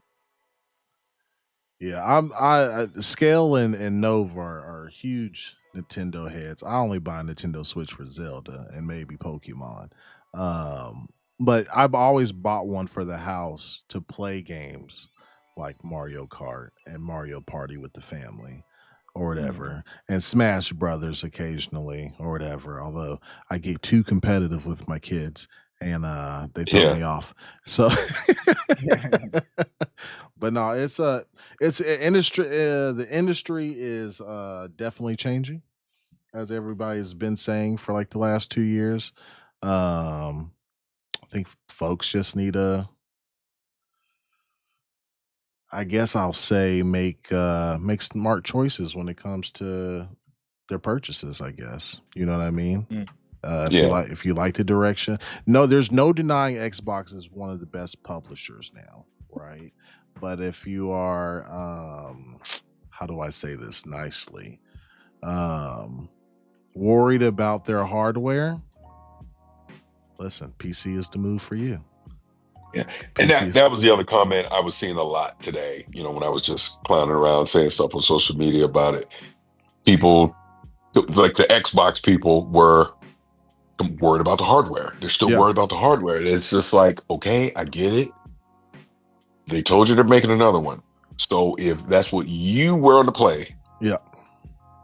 Yeah. I Scale and Nova are huge Nintendo heads. I only buy a Nintendo Switch for Zelda and maybe Pokemon. But I've always bought one for the house to play games like Mario Kart and Mario Party with the family or whatever, and Smash Brothers occasionally or whatever. Although I get too competitive with my kids and they throw me off. So, but no, it's an industry. The industry is definitely changing, as everybody's been saying for like the last 2 years. I think folks just need to, I guess I'll say, make smart choices when it comes to their purchases. I guess you know what I mean. If you like the direction, there's no denying Xbox is one of the best publishers now, right? But if you are, how do I say this nicely, worried about their hardware, listen, PC is the move for you. Yeah, and that was the other comment I was seeing a lot today. When I was just clowning around saying stuff on social media about it, people like the Xbox people were worried about the hardware. They're still worried about the hardware. It's just like, okay, I get it. They told you they're making another one, so if that's what you were on the play,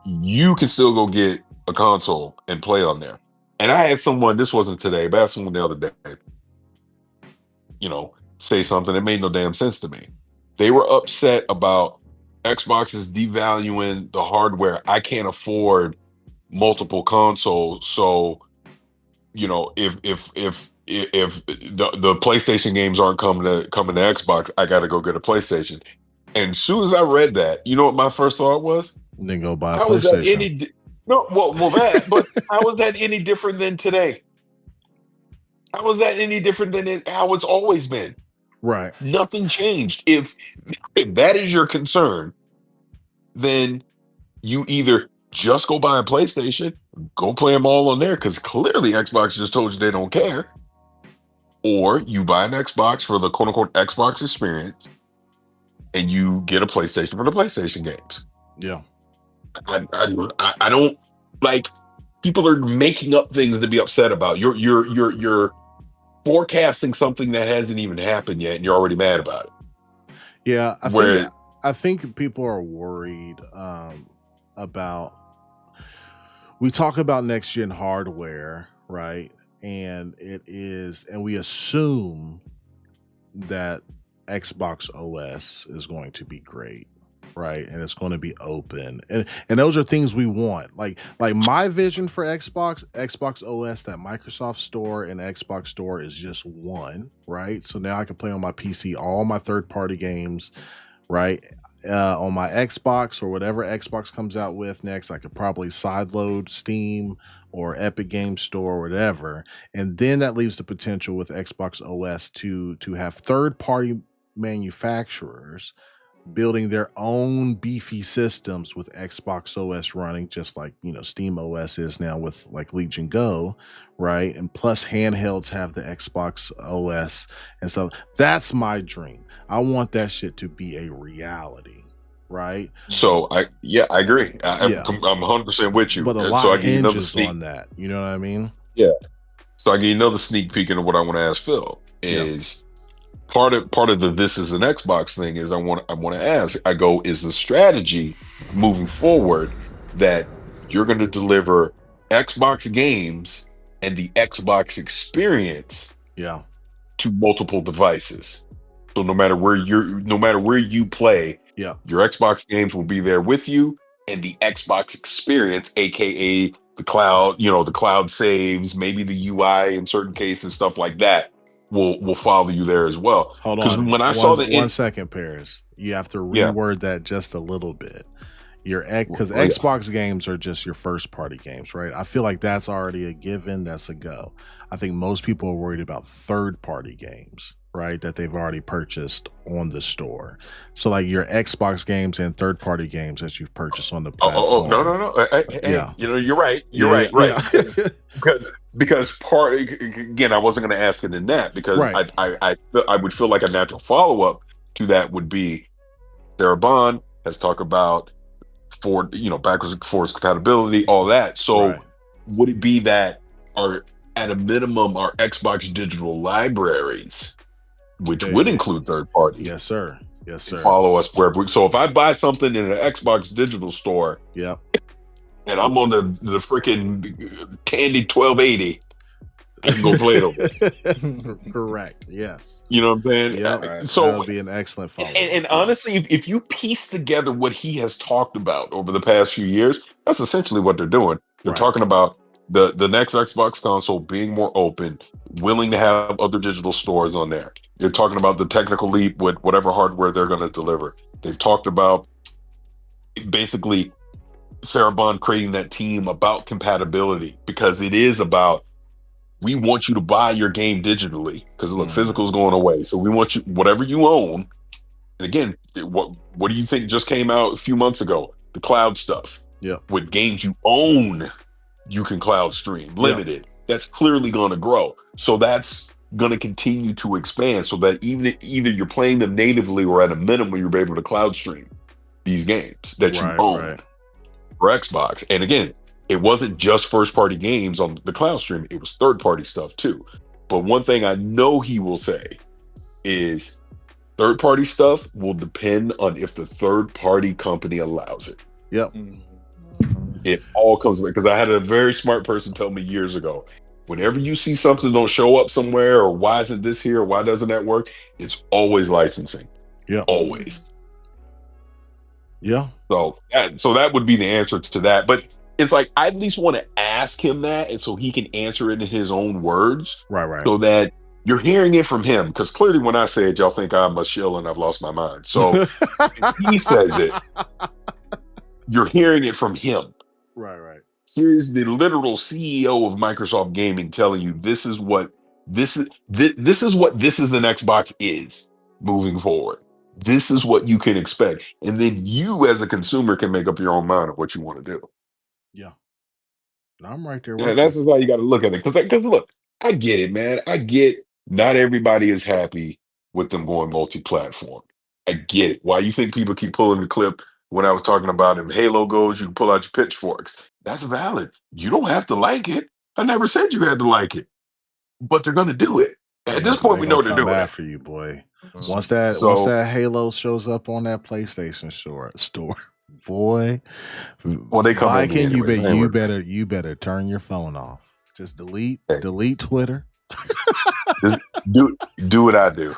you can still go get a console and play on there. And I had someone. This wasn't today, but I had someone the other day. Say something that made no damn sense to me. They were upset about Xbox is devaluing the hardware. I can't afford multiple consoles, so if the PlayStation games aren't coming to Xbox, I got to go get a PlayStation. And as soon as I read that, you know what my first thought was? Then go buy a how PlayStation. But how was that any different than today? How was that any different than how it's always been? Right. Nothing changed. If that is your concern, then you either just go buy a PlayStation, go play them all on there, because clearly Xbox just told you they don't care, or you buy an Xbox for the quote-unquote Xbox experience, and you get a PlayStation for the PlayStation games. Yeah. I don't like, people are making up things to be upset about. You're forecasting something that hasn't even happened yet, and you're already mad about it. Yeah, I think people are worried about. We talk about next gen hardware, right? And we assume that Xbox OS is going to be great, right? And it's going to be open, and those are things we want. Like my vision for Xbox OS, that Microsoft Store and Xbox Store is just one, right? So now I can play on my PC all my third-party games, right? On my Xbox or whatever Xbox comes out with next, I could probably sideload Steam or Epic Game Store or whatever, and then that leaves the potential with Xbox OS to have third-party manufacturers building their own beefy systems with Xbox OS running, just like Steam OS is now with like Legion Go, right? And plus handhelds have the Xbox OS, and so that's my dream. I want that shit to be a reality, right? So I agree. I'm Yeah. 100% with you. But a And lot so I give you another hinges sneak. on that. You know what I mean? Yeah. So I give you another sneak peek into what I want to ask Phil is part of the this is an Xbox thing is I want to ask. I go, is the strategy moving forward that you're going to deliver Xbox games and the Xbox experience to multiple devices? So no matter where you play, your Xbox games will be there with you, and the Xbox experience, aka the cloud, the cloud saves, maybe the UI in certain cases, stuff like that, will follow you there as well. Hold on. Because when I saw saw one second, Paris, you have to reword that just a little bit. Because Xbox games are just your first party games, right? I feel like that's already a given. That's a go. I think most people are worried about third party games, right? That they've already purchased on the store. So like your Xbox games and third party games that you've purchased on the platform. No. Hey, you're right. You're right. Because part again, I wasn't going to ask it in that because I would feel like a natural follow up to that would be Sarah Bond has talked about backwards and forwards compatibility, all that. So would it be that at a minimum our Xbox digital libraries, which would include third parties? Yes, sir. Follow us wherever. So if I buy something in an Xbox digital store, and I'm on the freaking Tandy 1280, I can go play it over. Correct. Yes. You know what I'm saying? Yeah. So that would be an excellent follow. And honestly, if you piece together what he has talked about over the past few years, that's essentially what they're doing. They're talking about the next Xbox console being more open, willing to have other digital stores on there. They're talking about the technical leap with whatever hardware they're going to deliver. They've talked about basically Sarah Bond creating that team about compatibility, because it is about, we want you to buy your game digitally because look, physical is going away. So we want you, whatever you own. And again, what do you think just came out a few months ago? The cloud stuff. Yeah. With games you own, you can cloud stream limited. That's clearly going to grow. So that's going to continue to expand so that either you're playing them natively or at a minimum, you're able to cloud stream these games that you own for Xbox. And again, it wasn't just first party games on the cloud stream. It was third party stuff too. But one thing I know he will say is third party stuff will depend on if the third party company allows it. Yep. It all comes back, because I had a very smart person tell me years ago, whenever you see something don't show up somewhere, or why isn't this here, or why doesn't that work, it's always licensing. Yeah. Always. Yeah. So that would be the answer to that. But it's like, I at least want to ask him that, and so he can answer it in his own words. Right. So that you're hearing it from him. Because clearly when I say it, y'all think I'm a shill and I've lost my mind. So if he says it, you're hearing it from him. Right. Here's the literal CEO of Microsoft Gaming telling you this is what this is an Xbox is moving forward. This is what you can expect. And then you as a consumer can make up your own mind of what you want to do. Yeah. I'm right there. Yeah, that's just how you got to look at it. Because look, I get it, man. I get not everybody is happy with them going multi-platform. I get it. Why you think people keep pulling the clip when I was talking about if Halo goes, you can pull out your pitchforks. That's valid. You don't have to like it. I never said you had to like it. But they're going to do it. At this point, we know they're doing after you, boy. Once that Halo shows up on that PlayStation store, boy. Well, they come Viking, you better turn your phone off. Just delete Twitter. Just do what I do.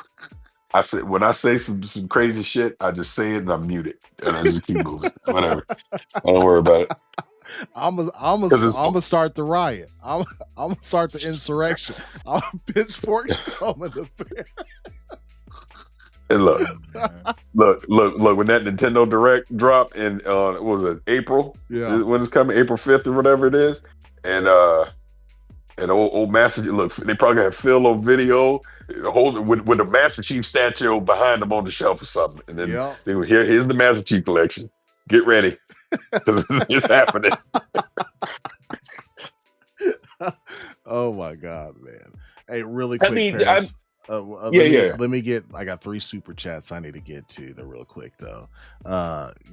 I said, when I say some crazy shit, I just say it and I mute it, and I just keep moving. Whatever. I don't worry about it. I'm gonna start the riot. I'm gonna start the insurrection. I'm pitchforks coming to bear. And look, when that Nintendo Direct dropped in what was it, April? Yeah. When it's coming, April 5th or whatever it is. And old Master, look, they probably have Phil on video holding with the Master Chief statue behind them on the shelf or something. And then they were here's the Master Chief collection. Get ready. Because it's happening. Oh my God, man. Hey, really quick. Let me get. I got 3 super chats I need to get to. They're real quick though.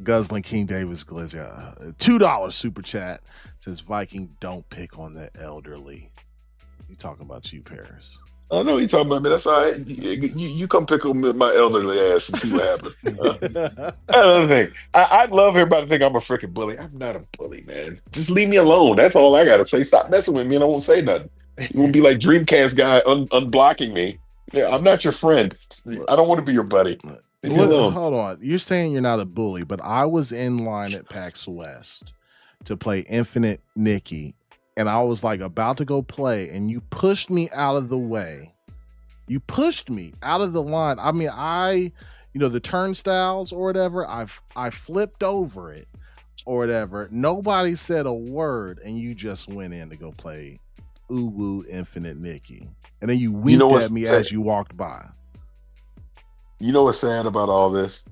Guzzling King Davis Glizia, $2 super chat says Viking don't pick on the elderly. You talking about you, Paris? I know you talking about me. That's all right. You come pick on my elderly ass and see what happens. Another thing, I'd love everybody to think I'm a freaking bully. I'm not a bully, man. Just leave me alone. That's all I gotta say. Stop messing with me, and I won't say nothing. You won't be like Dreamcast guy unblocking me. Yeah, I'm not your friend. I don't want to be your buddy. Hold on. You're saying you're not a bully, but I was in line at PAX West to play Infinite Nikki, and I was like about to go play, and you pushed me out of the way. You pushed me out of the line. I mean, the turnstiles or whatever, I flipped over it or whatever. Nobody said a word, and you just went in to go play Uwu Infinite Nikki. And then you winked at me as you walked by. You know what's sad about all this?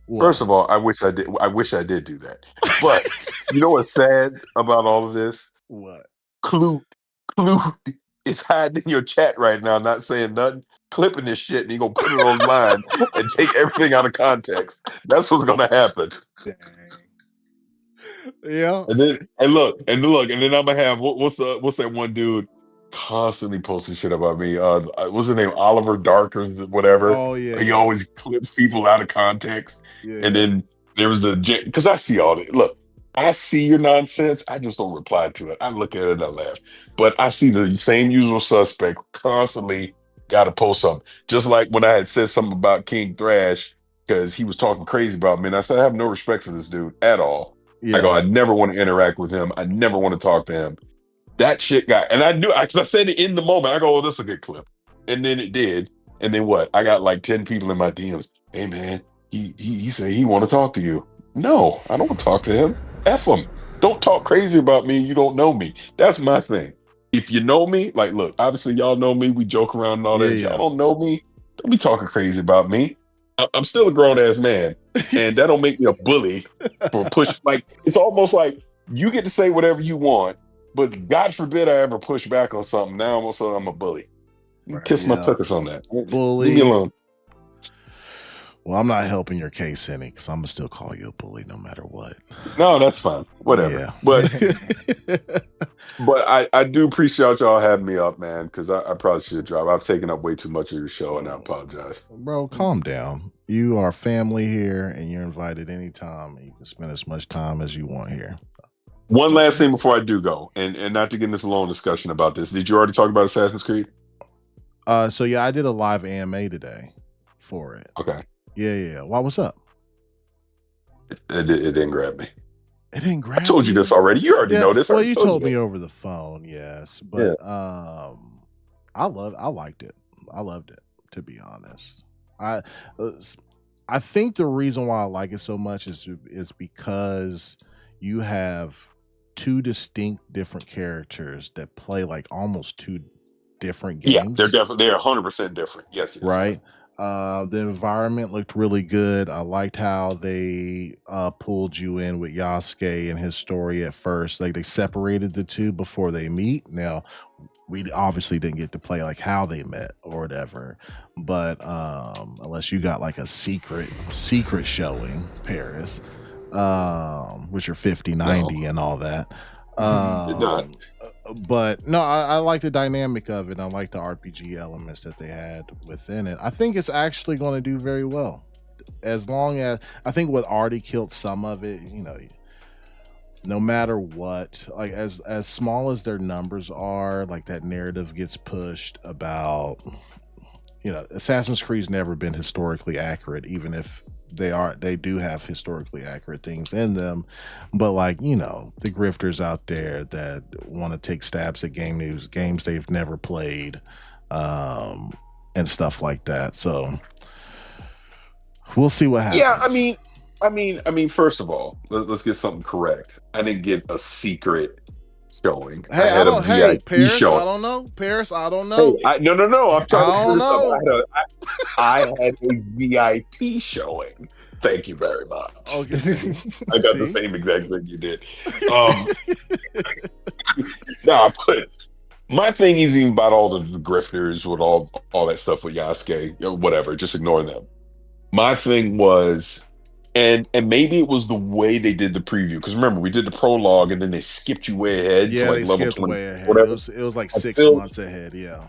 What? First of all, I wish I did do that. But you know what's sad about all of this? What? Clue is hiding in your chat right now, not saying nothing, clipping this shit, and he gonna put it online and take everything out of context. That's what's gonna happen. Dang. Yeah. And then and then I'm gonna have what's that one dude constantly posting shit about me? What's his name? Oliver Dark or whatever. Oh yeah. He always clips people out of context. Yeah. And then there was because I see all that. Look, I see your nonsense. I just don't reply to it. I look at it and I laugh. But I see the same usual suspect constantly got to post something. Just like when I had said something about King Thrash because he was talking crazy about me, and I said I have no respect for this dude at all. Yeah. I go, I never want to interact with him. I never want to talk to him. That shit got, and I knew, because I said it in the moment. I go, oh, this is a good clip. And then it did. And then what? I got like 10 people in my DMs. Hey, man, he said he want to talk to you. No, I don't want to talk to him. F him. Don't talk crazy about me. You don't know me. That's my thing. If you know me, like, look, obviously y'all know me. We joke around and all that. Y'all don't know me. Don't be talking crazy about me. I'm still a grown-ass man. And that don't make me a bully for push. Like, it's almost like you get to say whatever you want, but God forbid I ever push back on something. Now I'm also I'm a bully. Right, kiss my tuchus on that. Bully. Leave me alone. Well, I'm not helping your case any because I'm gonna still call you a bully no matter what. No, that's fine. Whatever. Yeah. But I do appreciate y'all having me up, man, because I probably should drop. I've taken up way too much of your show, and I apologize. Bro, calm down. You are family here, and you're invited anytime. And you can spend as much time as you want here. One last thing before I do go, and not to get into this long discussion about this. Did you already talk about Assassin's Creed? So yeah, I did a live AMA today for it. Okay. Yeah. Why? What's up? It didn't grab me. It didn't grab. I told you this already. You already know this. Well, you told me over the phone, yes. But I liked it. I loved it, to be honest. I think the reason why I like it so much is because you have 2 distinct different characters that play like almost 2 different games. Yeah, they're 100% different. Yes. Right. The environment looked really good. I liked how they pulled you in with Yasuke and his story at first. Like they separated the 2 before they meet. Now, we obviously didn't get to play like how they met or whatever, but unless you got like a secret showing, Paris, with your 50-90 and all that. But no, I like the dynamic of it. I like the RPG elements that they had within it. I think it's actually going to do very well. As long as, I think what already killed some of it, no matter what, like as small as their numbers are, like that narrative gets pushed about, Assassin's Creed's never been historically accurate, even if they do have historically accurate things in them, but like the grifters out there that want to take stabs at games they've never played, and stuff like that. So we'll see what happens. Yeah, I mean, first of all, let's get something correct. I didn't get a secret showing. Hey, Paris, showing. I don't know. Paris, I don't know. Hey, no. I'm trying to I had a VIP showing. Thank you very much. Okay. I got the same exact thing you did. No, My thing isn't even about all the grifters with all that stuff with Yasuke, whatever. Just ignore them. My thing was, and maybe it was the way they did the preview. Because remember, we did the prologue, and then they skipped you way ahead to like they level skipped 20, way ahead. whatever. It was like 6 months ahead. Yeah.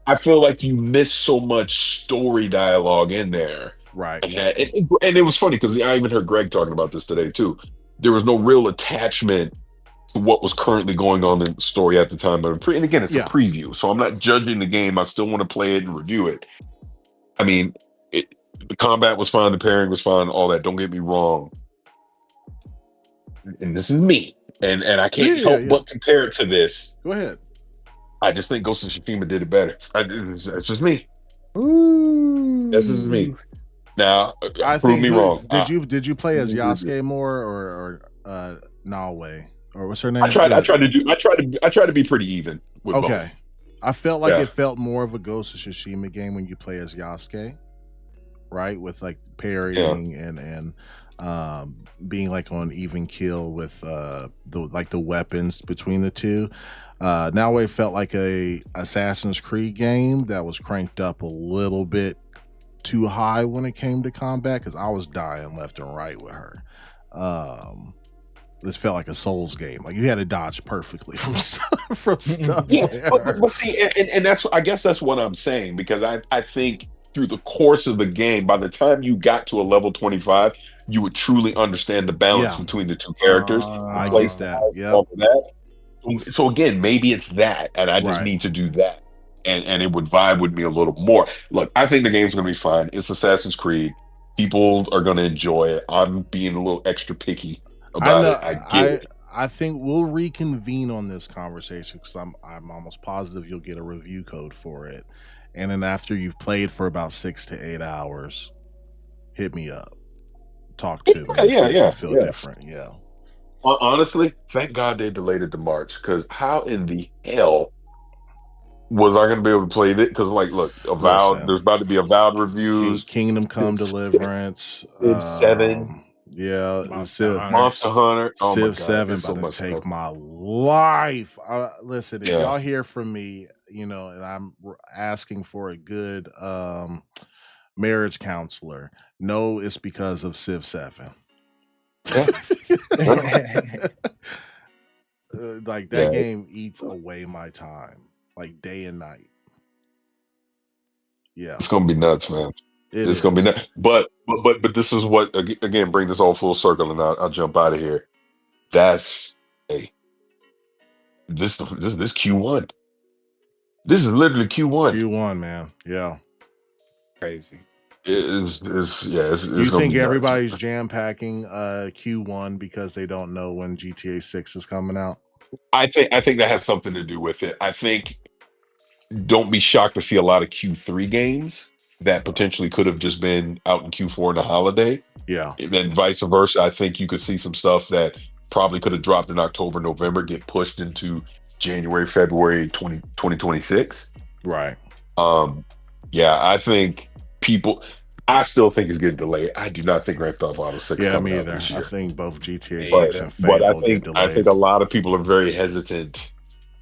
I feel like you missed so much story dialogue in there. Right. And it was funny because I even heard Greg talking about this today too. There was no real attachment to what was currently going on in the story at the time. And again, it's a preview, so I'm not judging the game. I still want to play it and review it. I mean, the combat was fine, the pairing was fine, all that. Don't get me wrong. And this is me, and I can't help but compare it to this. Go ahead. I just think Ghost of Tsushima did it better. It's just me. Ooh. This is me. Now, prove me wrong. Did you play as Yasuke more or Naoe, or what's her name? I tried to be pretty even with both. I felt like it felt more of a Ghost of Tsushima game when you play as Yasuke, right? With like parrying and being like on even kill with the weapons between the two. Now it felt like a Assassin's Creed game that was cranked up a little bit too high when it came to combat, because I was dying left and right with her. This felt like a Souls game. Like you had to dodge perfectly from stuff. Yeah, but see, and that's, I guess that's what I'm saying, because I think through the course of the game, by the time you got to a level 25, you would truly understand the balance between the two characters. I like that. Yeah. So again, maybe it's that, and I just need to do that, and it would vibe with me a little more. Look, I think the game's gonna be fine. It's Assassin's Creed. People are gonna enjoy it. I'm being a little extra picky about it. I get it. I think we'll reconvene on this conversation because I'm almost positive you'll get a review code for it, and then after you've played for about 6 to 8 hours, hit me up, talk to me. Yeah. Feel different. Yeah. Honestly, thank God they delayed it to March, because how in the hell was I going to be able to play it? Because, like, look, there's about to be Avowed reviews. Kingdom Come Deliverance. Civ 7. Yeah. Monster Hunter. Oh Civ 7 about to take my life. Listen, if y'all hear from me, and I'm asking for a good marriage counselor, no, it's because of Civ 7. Like that game eats away my time, like day and night. Yeah, it's gonna be nuts, man. It's gonna be nuts. But this is what, again, bring this all full circle, and I'll jump out of here. That's this Q1. This is literally Q1. Q1, man. Yeah, crazy. It's you think everybody's jam packing Q1 because they don't know when GTA 6 is coming out? I think that has something to do with it. I think, don't be shocked to see a lot of Q3 games that potentially could have just been out in Q4 in the holiday. Yeah. And then vice versa. I think you could see some stuff that probably could have dropped in October, November, get pushed into January, February 2026. Right. I think I still think it's getting delayed. I do not think Grand Theft Auto 6 coming out this year. I think both GTA 6 and Fable but I think a lot of people are very hesitant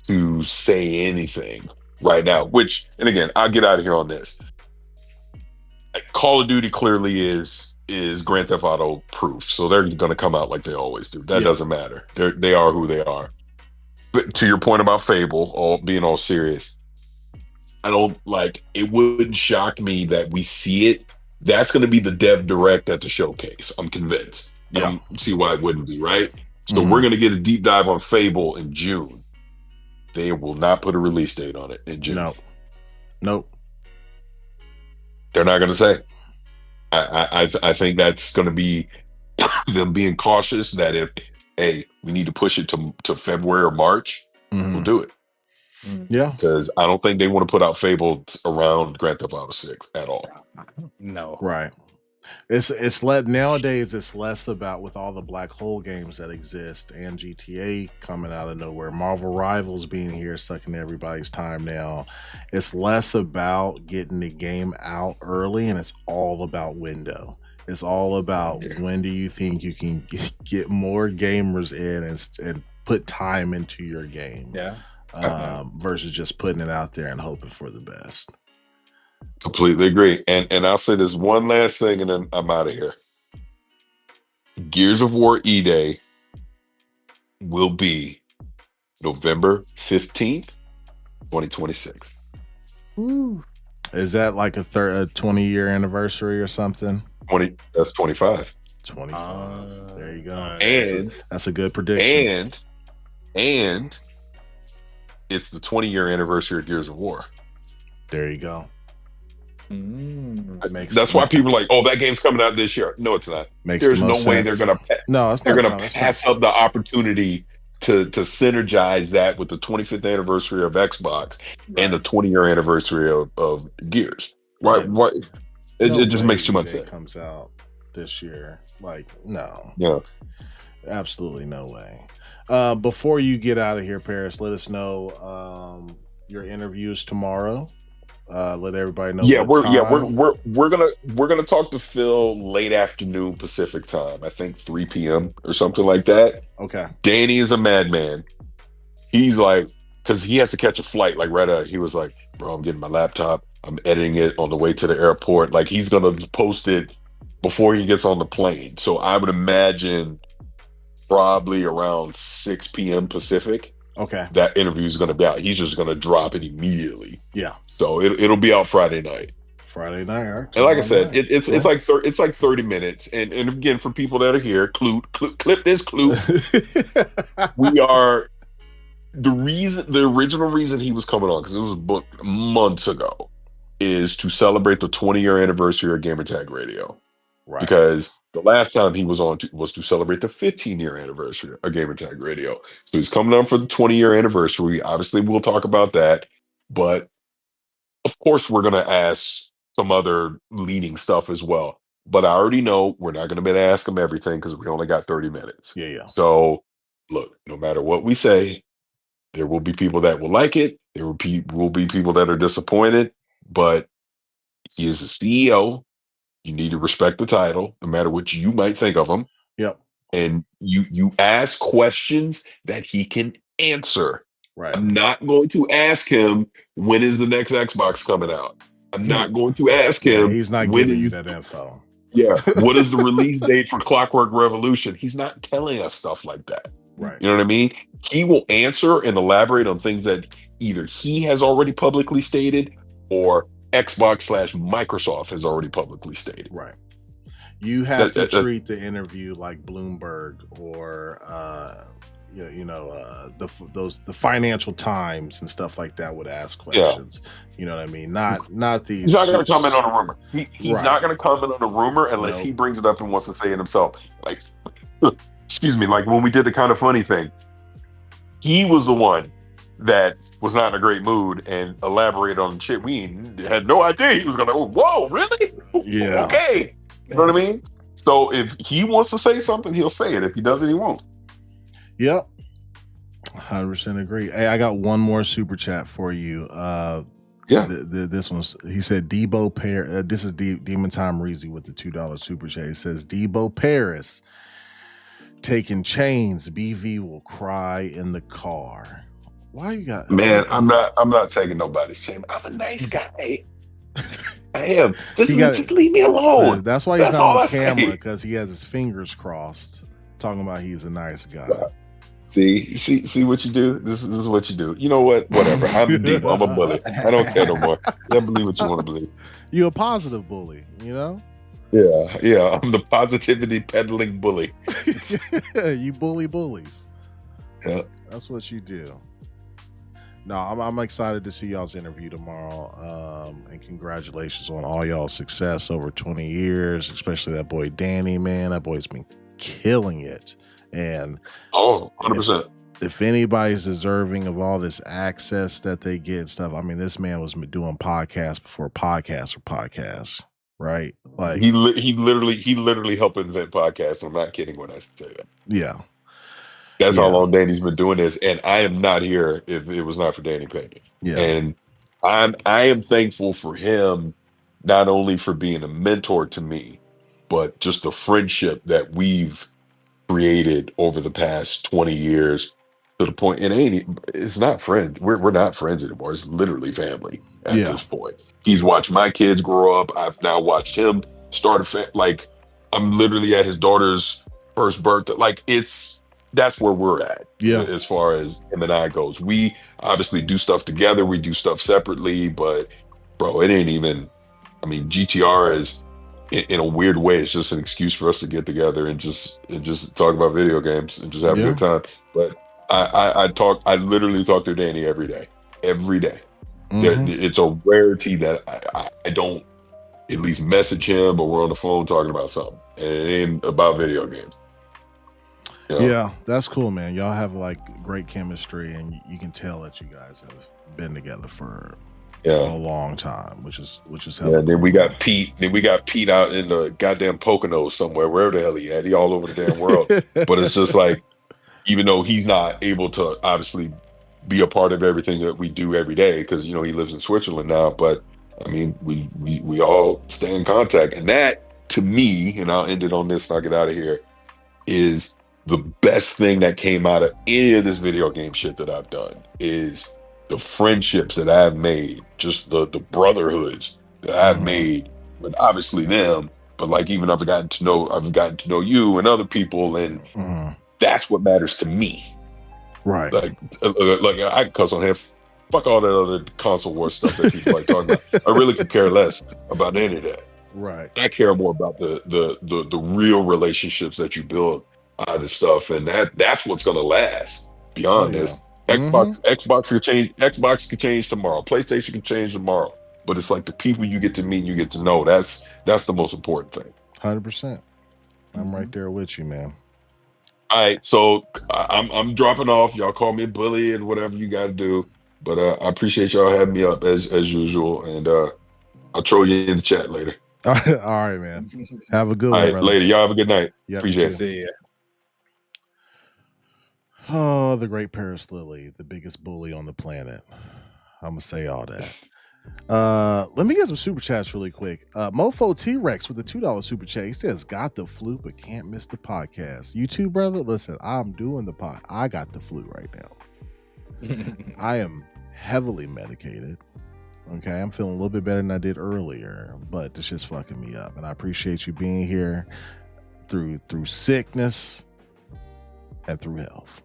to say anything right now, which, and again, I'll get out of here on this. Call of Duty clearly is Grand Theft Auto proof, so they're going to come out like they always do. That doesn't matter. They are who they are. But to your point about Fable, being all serious, it wouldn't shock me that we see it. That's going to be the dev direct at the showcase. I'm convinced. I don't see why it wouldn't be, right? So we're going to get a deep dive on Fable in June. They will not put a release date on it in June. Nope. They're not going to say. I think that's going to be them being cautious that if, we need to push it to February or March, we'll do it. Yeah, because I don't think they want to put out Fable around Grand Theft Auto 6 at all. No, right. Nowadays it's less about, with all the black hole games that exist and GTA coming out of nowhere, Marvel Rivals being here sucking everybody's time now. It's less about getting the game out early, and it's all about window. It's all about when do you think you can get more gamers in and put time into your game. Yeah. versus just putting it out there and hoping for the best. Completely agree. And I'll say this one last thing, and then I'm out of here. Gears of War E-Day will be November 15th, 2026. Ooh. Is that like a 20-year anniversary or something? That's 25. 25. There you go. And that's a good prediction. And it's the 20-year anniversary of Gears of War. There you go. That's why people are like, "Oh, that game's coming out this year." No, it's not. There's no way they're gonna. They're gonna pass up the opportunity to synergize that with the 25th anniversary of Xbox and the 20-year anniversary of Gears. Right? Why? It just makes too much sense. Comes out this year, like no. Yeah. Absolutely no way. Before you get out of here, Paris, let us know your interviews tomorrow. Let everybody know. We're gonna talk to Phil late afternoon Pacific time. I think 3 p.m. or something like that. Okay. Danny is a madman. He's like, because he has to catch a flight. Like he was like, bro, I'm getting my laptop. I'm editing it on the way to the airport. Like he's gonna post it before he gets on the plane. So I would imagine probably around 6 p.m. Pacific. Okay. That interview is going to be out. He's just going to drop it immediately. Yeah. So it'll be out Friday night. Friday night. Right. And like I said, it's like 30 minutes. And again, for people that are here, clip this clue. We are the original reason he was coming on, because it was booked months ago, is to celebrate the 20-year anniversary of Gamertag Radio. Right. Because the last time he was on was to celebrate the 15-year anniversary of Gamertag Radio. So he's coming on for the 20-year anniversary. Obviously, we'll talk about that. But of course, we're going to ask some other leading stuff as well. But I already know we're not going to be able to ask him everything because we only got 30 minutes. Yeah. So look, no matter what we say, there will be people that will like it. There will be people that are disappointed. But he is the CEO. You need to respect the title, no matter what you might think of him. Yep. And you ask questions that he can answer. Right. I'm not going to ask him, when is the next Xbox coming out? I'm not going to ask him. He's not giving you that info. Yeah. What is the release date for Clockwork Revolution? He's not telling us stuff like that. Right. You know what I mean? He will answer and elaborate on things that either he has already publicly stated or Xbox/Microsoft has already publicly stated. Right. You have to treat the interview like Bloomberg or the Financial Times and stuff like that would ask questions. Yeah. You know what I mean? Not these. He's not going to comment on a rumor. He's not going to comment on a rumor unless he brings it up and wants to say it himself. Like, excuse me, like when we did the Kind of Funny thing, he was the one that was not in a great mood and elaborated on shit we had no idea he was gonna. Whoa, really? Yeah. Okay. You know what I mean? So if he wants to say something, he'll say it. If he doesn't, he won't. Yep. 100% agree. Hey, I got one more super chat for you. This one's, he said Debo Paris. This is Demon Time Reezy with the $2 super chat. He says Debo Paris taking chains. BV will cry in the car. Why you got? Man, I'm not taking nobody's chain. I'm a nice guy. I am. Just leave me alone. That's why he's not on camera, because he has his fingers crossed, talking about he's a nice guy. See what you do. This is what you do. You know what? Whatever. I'm deep. I'm a bully. I don't care no more. Yeah, believe what you want to believe. You're a positive bully. You know. Yeah. I'm the positivity peddling bully. You bully bullies. Yeah, that's what you do. No, I'm excited to see y'all's interview tomorrow, and congratulations on all y'all's success over 20 years, especially that boy Danny, man. That boy's been killing it. And 100%. If anybody's deserving of all this access that they get and stuff, I mean, this man was doing podcasts before podcasts, right? Like he literally helped invent podcasts. I'm not kidding when I say that. Yeah. That's how long Danny's been doing this, and I am not here if it was not for Danny Payne. Yeah. And I am thankful for him, not only for being a mentor to me, but just the friendship that we've created over the past 20 years. to the point, and it's not friend. We're not friends anymore. It's literally family at this point. He's watched my kids grow up. I've now watched him start like I'm literally at his daughter's first birthday. Like that's where we're at. As far as him and I goes. We obviously do stuff together. We do stuff separately, but bro, it ain't even. I mean, GTR is in a weird way. It's just an excuse for us to get together and just talk about video games and just have a good time. But I literally talk to Danny every day. It's a rarity that I don't at least message him, but we're on the phone talking about something, and it ain't about video games. You know? Yeah, that's cool, man. Y'all have like great chemistry, and you can tell that you guys have been together for a long time, which is yeah. Then we got Pete. Then we got Pete out in the goddamn Poconos somewhere, wherever the hell he at. He all over the damn world. But it's just like, even though he's not able to obviously be a part of everything that we do every day, because he lives in Switzerland now. But I mean, we all stay in contact, and that to me, and I'll end it on this and I'll get out of here, is the best thing that came out of any of this video game shit that I've done is the friendships that I've made, just the brotherhoods that I've made with obviously them, but like even I've gotten to know you and other people, and that's what matters to me. Right. Like I can cuss on here. Fuck all that other console war stuff that people like talking about. I really could care less about any of that. Right. I care more about the real relationships that you build out of stuff, and that's what's gonna last beyond this. Xbox could change. Xbox could change tomorrow. PlayStation can change tomorrow. But it's like the people you get to meet and you get to know. That's the most important thing. 100%. I'm right there with you, man. All right, so I'm dropping off. Y'all call me a bully and whatever you got to do. But I appreciate y'all having me up as usual, and I'll throw you in the chat later. All right, man. Have a good one, brother. Later. Y'all have a good night. Yep, appreciate it. See ya. Oh, the great Paris Lily, the biggest bully on the planet. I'm gonna say all that. Let me get some super chats really quick. Mofo T-Rex with the $2 super chat. He says, got the flu, but can't miss the podcast. You too, brother? Listen, I'm doing the pod. I got the flu right now. I am heavily medicated. Okay, I'm feeling a little bit better than I did earlier, but it's just fucking me up. And I appreciate you being here through sickness and through health.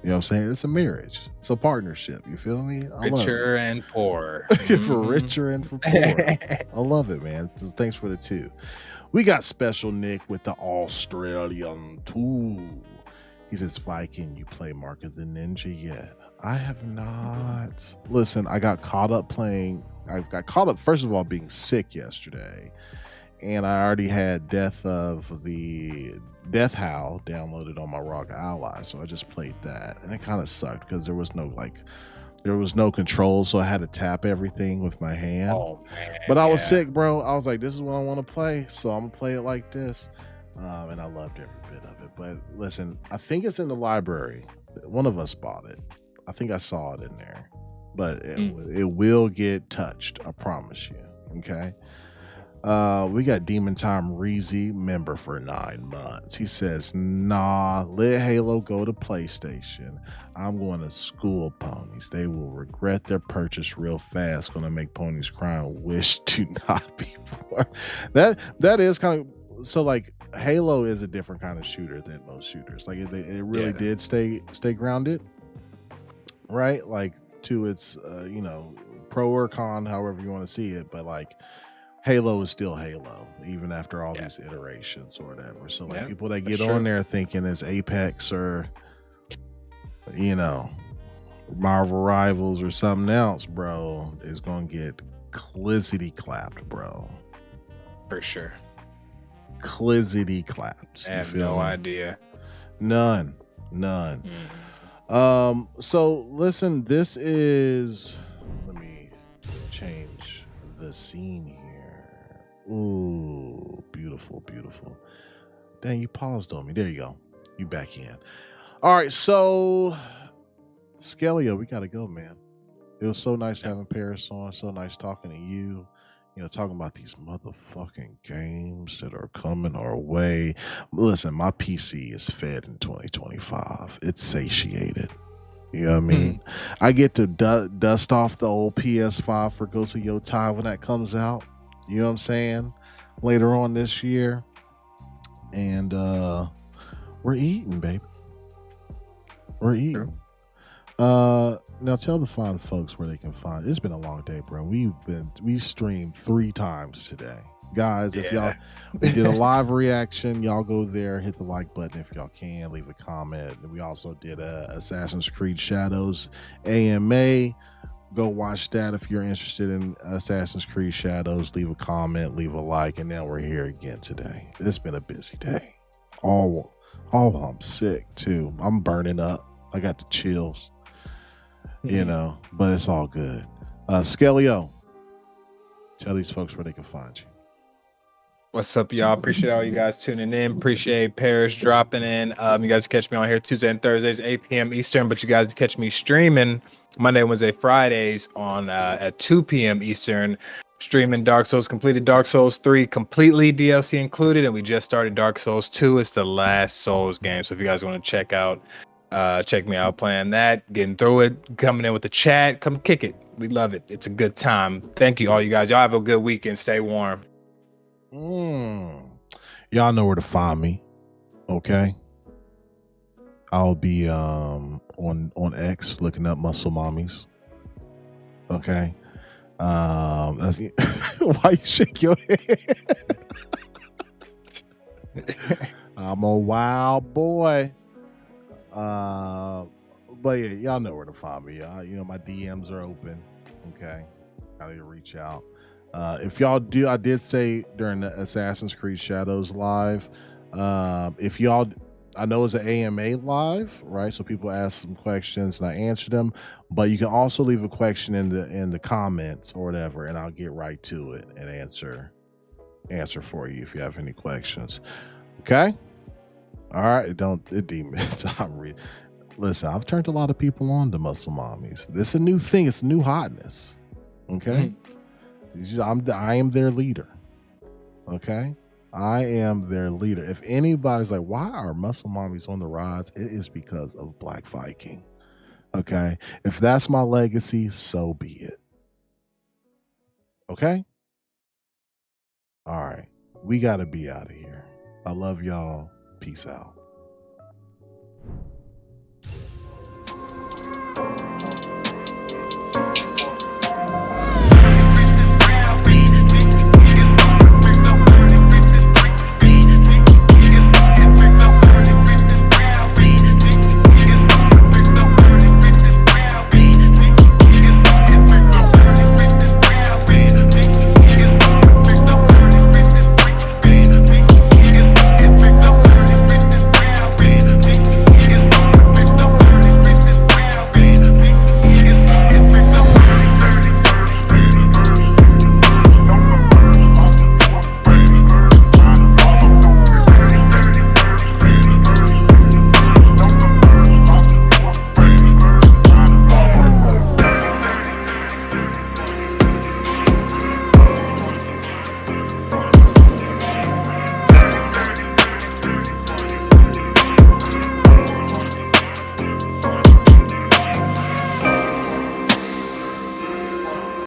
You know what I'm saying? It's a marriage. It's a partnership. You feel me? Richer and poor. For richer and for poor. I love it, man. Thanks for the 2. We got Special Nick with the Australian 2. He says, Viking, you play Mark of the Ninja yet? I have not. Listen, I got caught up, first of all, being sick yesterday. And I already had Death Howl downloaded on my ROG Ally, so I just played that, and it kind of sucked because there was no control, so I had to tap everything with my hand. Oh, man, but I was sick, bro. I was like, this is what I want to play, so I'm gonna play it like this, and I loved every bit of it. But listen, I think it's in the library. One of us bought it. I think I saw it in there, but it will get touched. I promise you. Okay. We got Demon Time Reezy, member for 9 months. He says, nah, let Halo go to PlayStation. I'm going to school ponies. They will regret their purchase real fast. Gonna make ponies cry and wish to not be born. That is kind of, so like Halo is a different kind of shooter than most shooters. Like it really did stay grounded, right? Like to its pro or con, however you want to see it, but like Halo is still Halo, even after all these iterations or whatever. So like people that get on there thinking it's Apex or Marvel Rivals or something else, bro, is gonna get clizzity clapped, bro. For sure. Clizzity claps. I have no idea. None. So listen, this is, let me change the scene here. Ooh, beautiful. Dang, you paused on me. There you go. You back in. All right, so Skellio, we gotta go, man. It was so nice having Paris on. So nice talking to you. talking about these motherfucking games that are coming our way. Listen, my PC is fed in 2025. It's satiated. You know what I mean? I get to dust off the old PS5 for Ghost of Yotai when that comes out. You know what I'm saying? Later on this year. And we're eating, baby. We're eating. Now tell the fine folks where they can find. It's been a long day, bro. We streamed 3 times today, guys. If y'all we did a live reaction, y'all go there, hit the like button if y'all can, leave a comment. We also did a Assassin's Creed Shadows AMA. Go watch that if you're interested in Assassin's Creed Shadows. Leave a comment, leave a like, and now we're here again today. It's been a busy day. I'm sick too. I'm burning up. I got the chills. But it's all good. Skellio, tell these folks where they can find you. What's up, y'all? Appreciate all you guys tuning in. Appreciate Paris dropping in. You guys catch me on here Tuesday and Thursdays, 8 p.m. Eastern, but you guys catch me streaming Monday, Wednesday, Fridays on at 2 p.m. Eastern, streaming Dark Souls, completed Dark Souls 3, completely DLC included, and we just started Dark Souls 2. It's the last Souls game, so if you guys want to check me out playing that, getting through it, coming in with the chat, come kick it. We love it. It's a good time. Thank you, all you guys. Y'all have a good weekend. Stay warm. Y'all know where to find me. Okay. I'll be on X looking up Muscle Mommies. Okay. Why you shake your head? I'm a wild boy. But yeah, y'all know where to find me. My DMs are open. Okay. I need to reach out. If y'all do, I did say during the Assassin's Creed Shadows live, if y'all, I know it's an AMA live, right? So people ask some questions and I answer them, but you can also leave a question in the comments or whatever, and I'll get right to it and answer for you if you have any questions. Okay. All right. Listen, I've turned a lot of people on to Muscle Mommies. This is a new thing. It's a new hotness. Okay. I am their leader. Okay. I am their leader. If anybody's like, why are Muscle Mommies on the rise? It is because of Black Viking. Okay. If that's my legacy, so be it. Okay. All right. We got to be out of here. I love y'all. Peace out.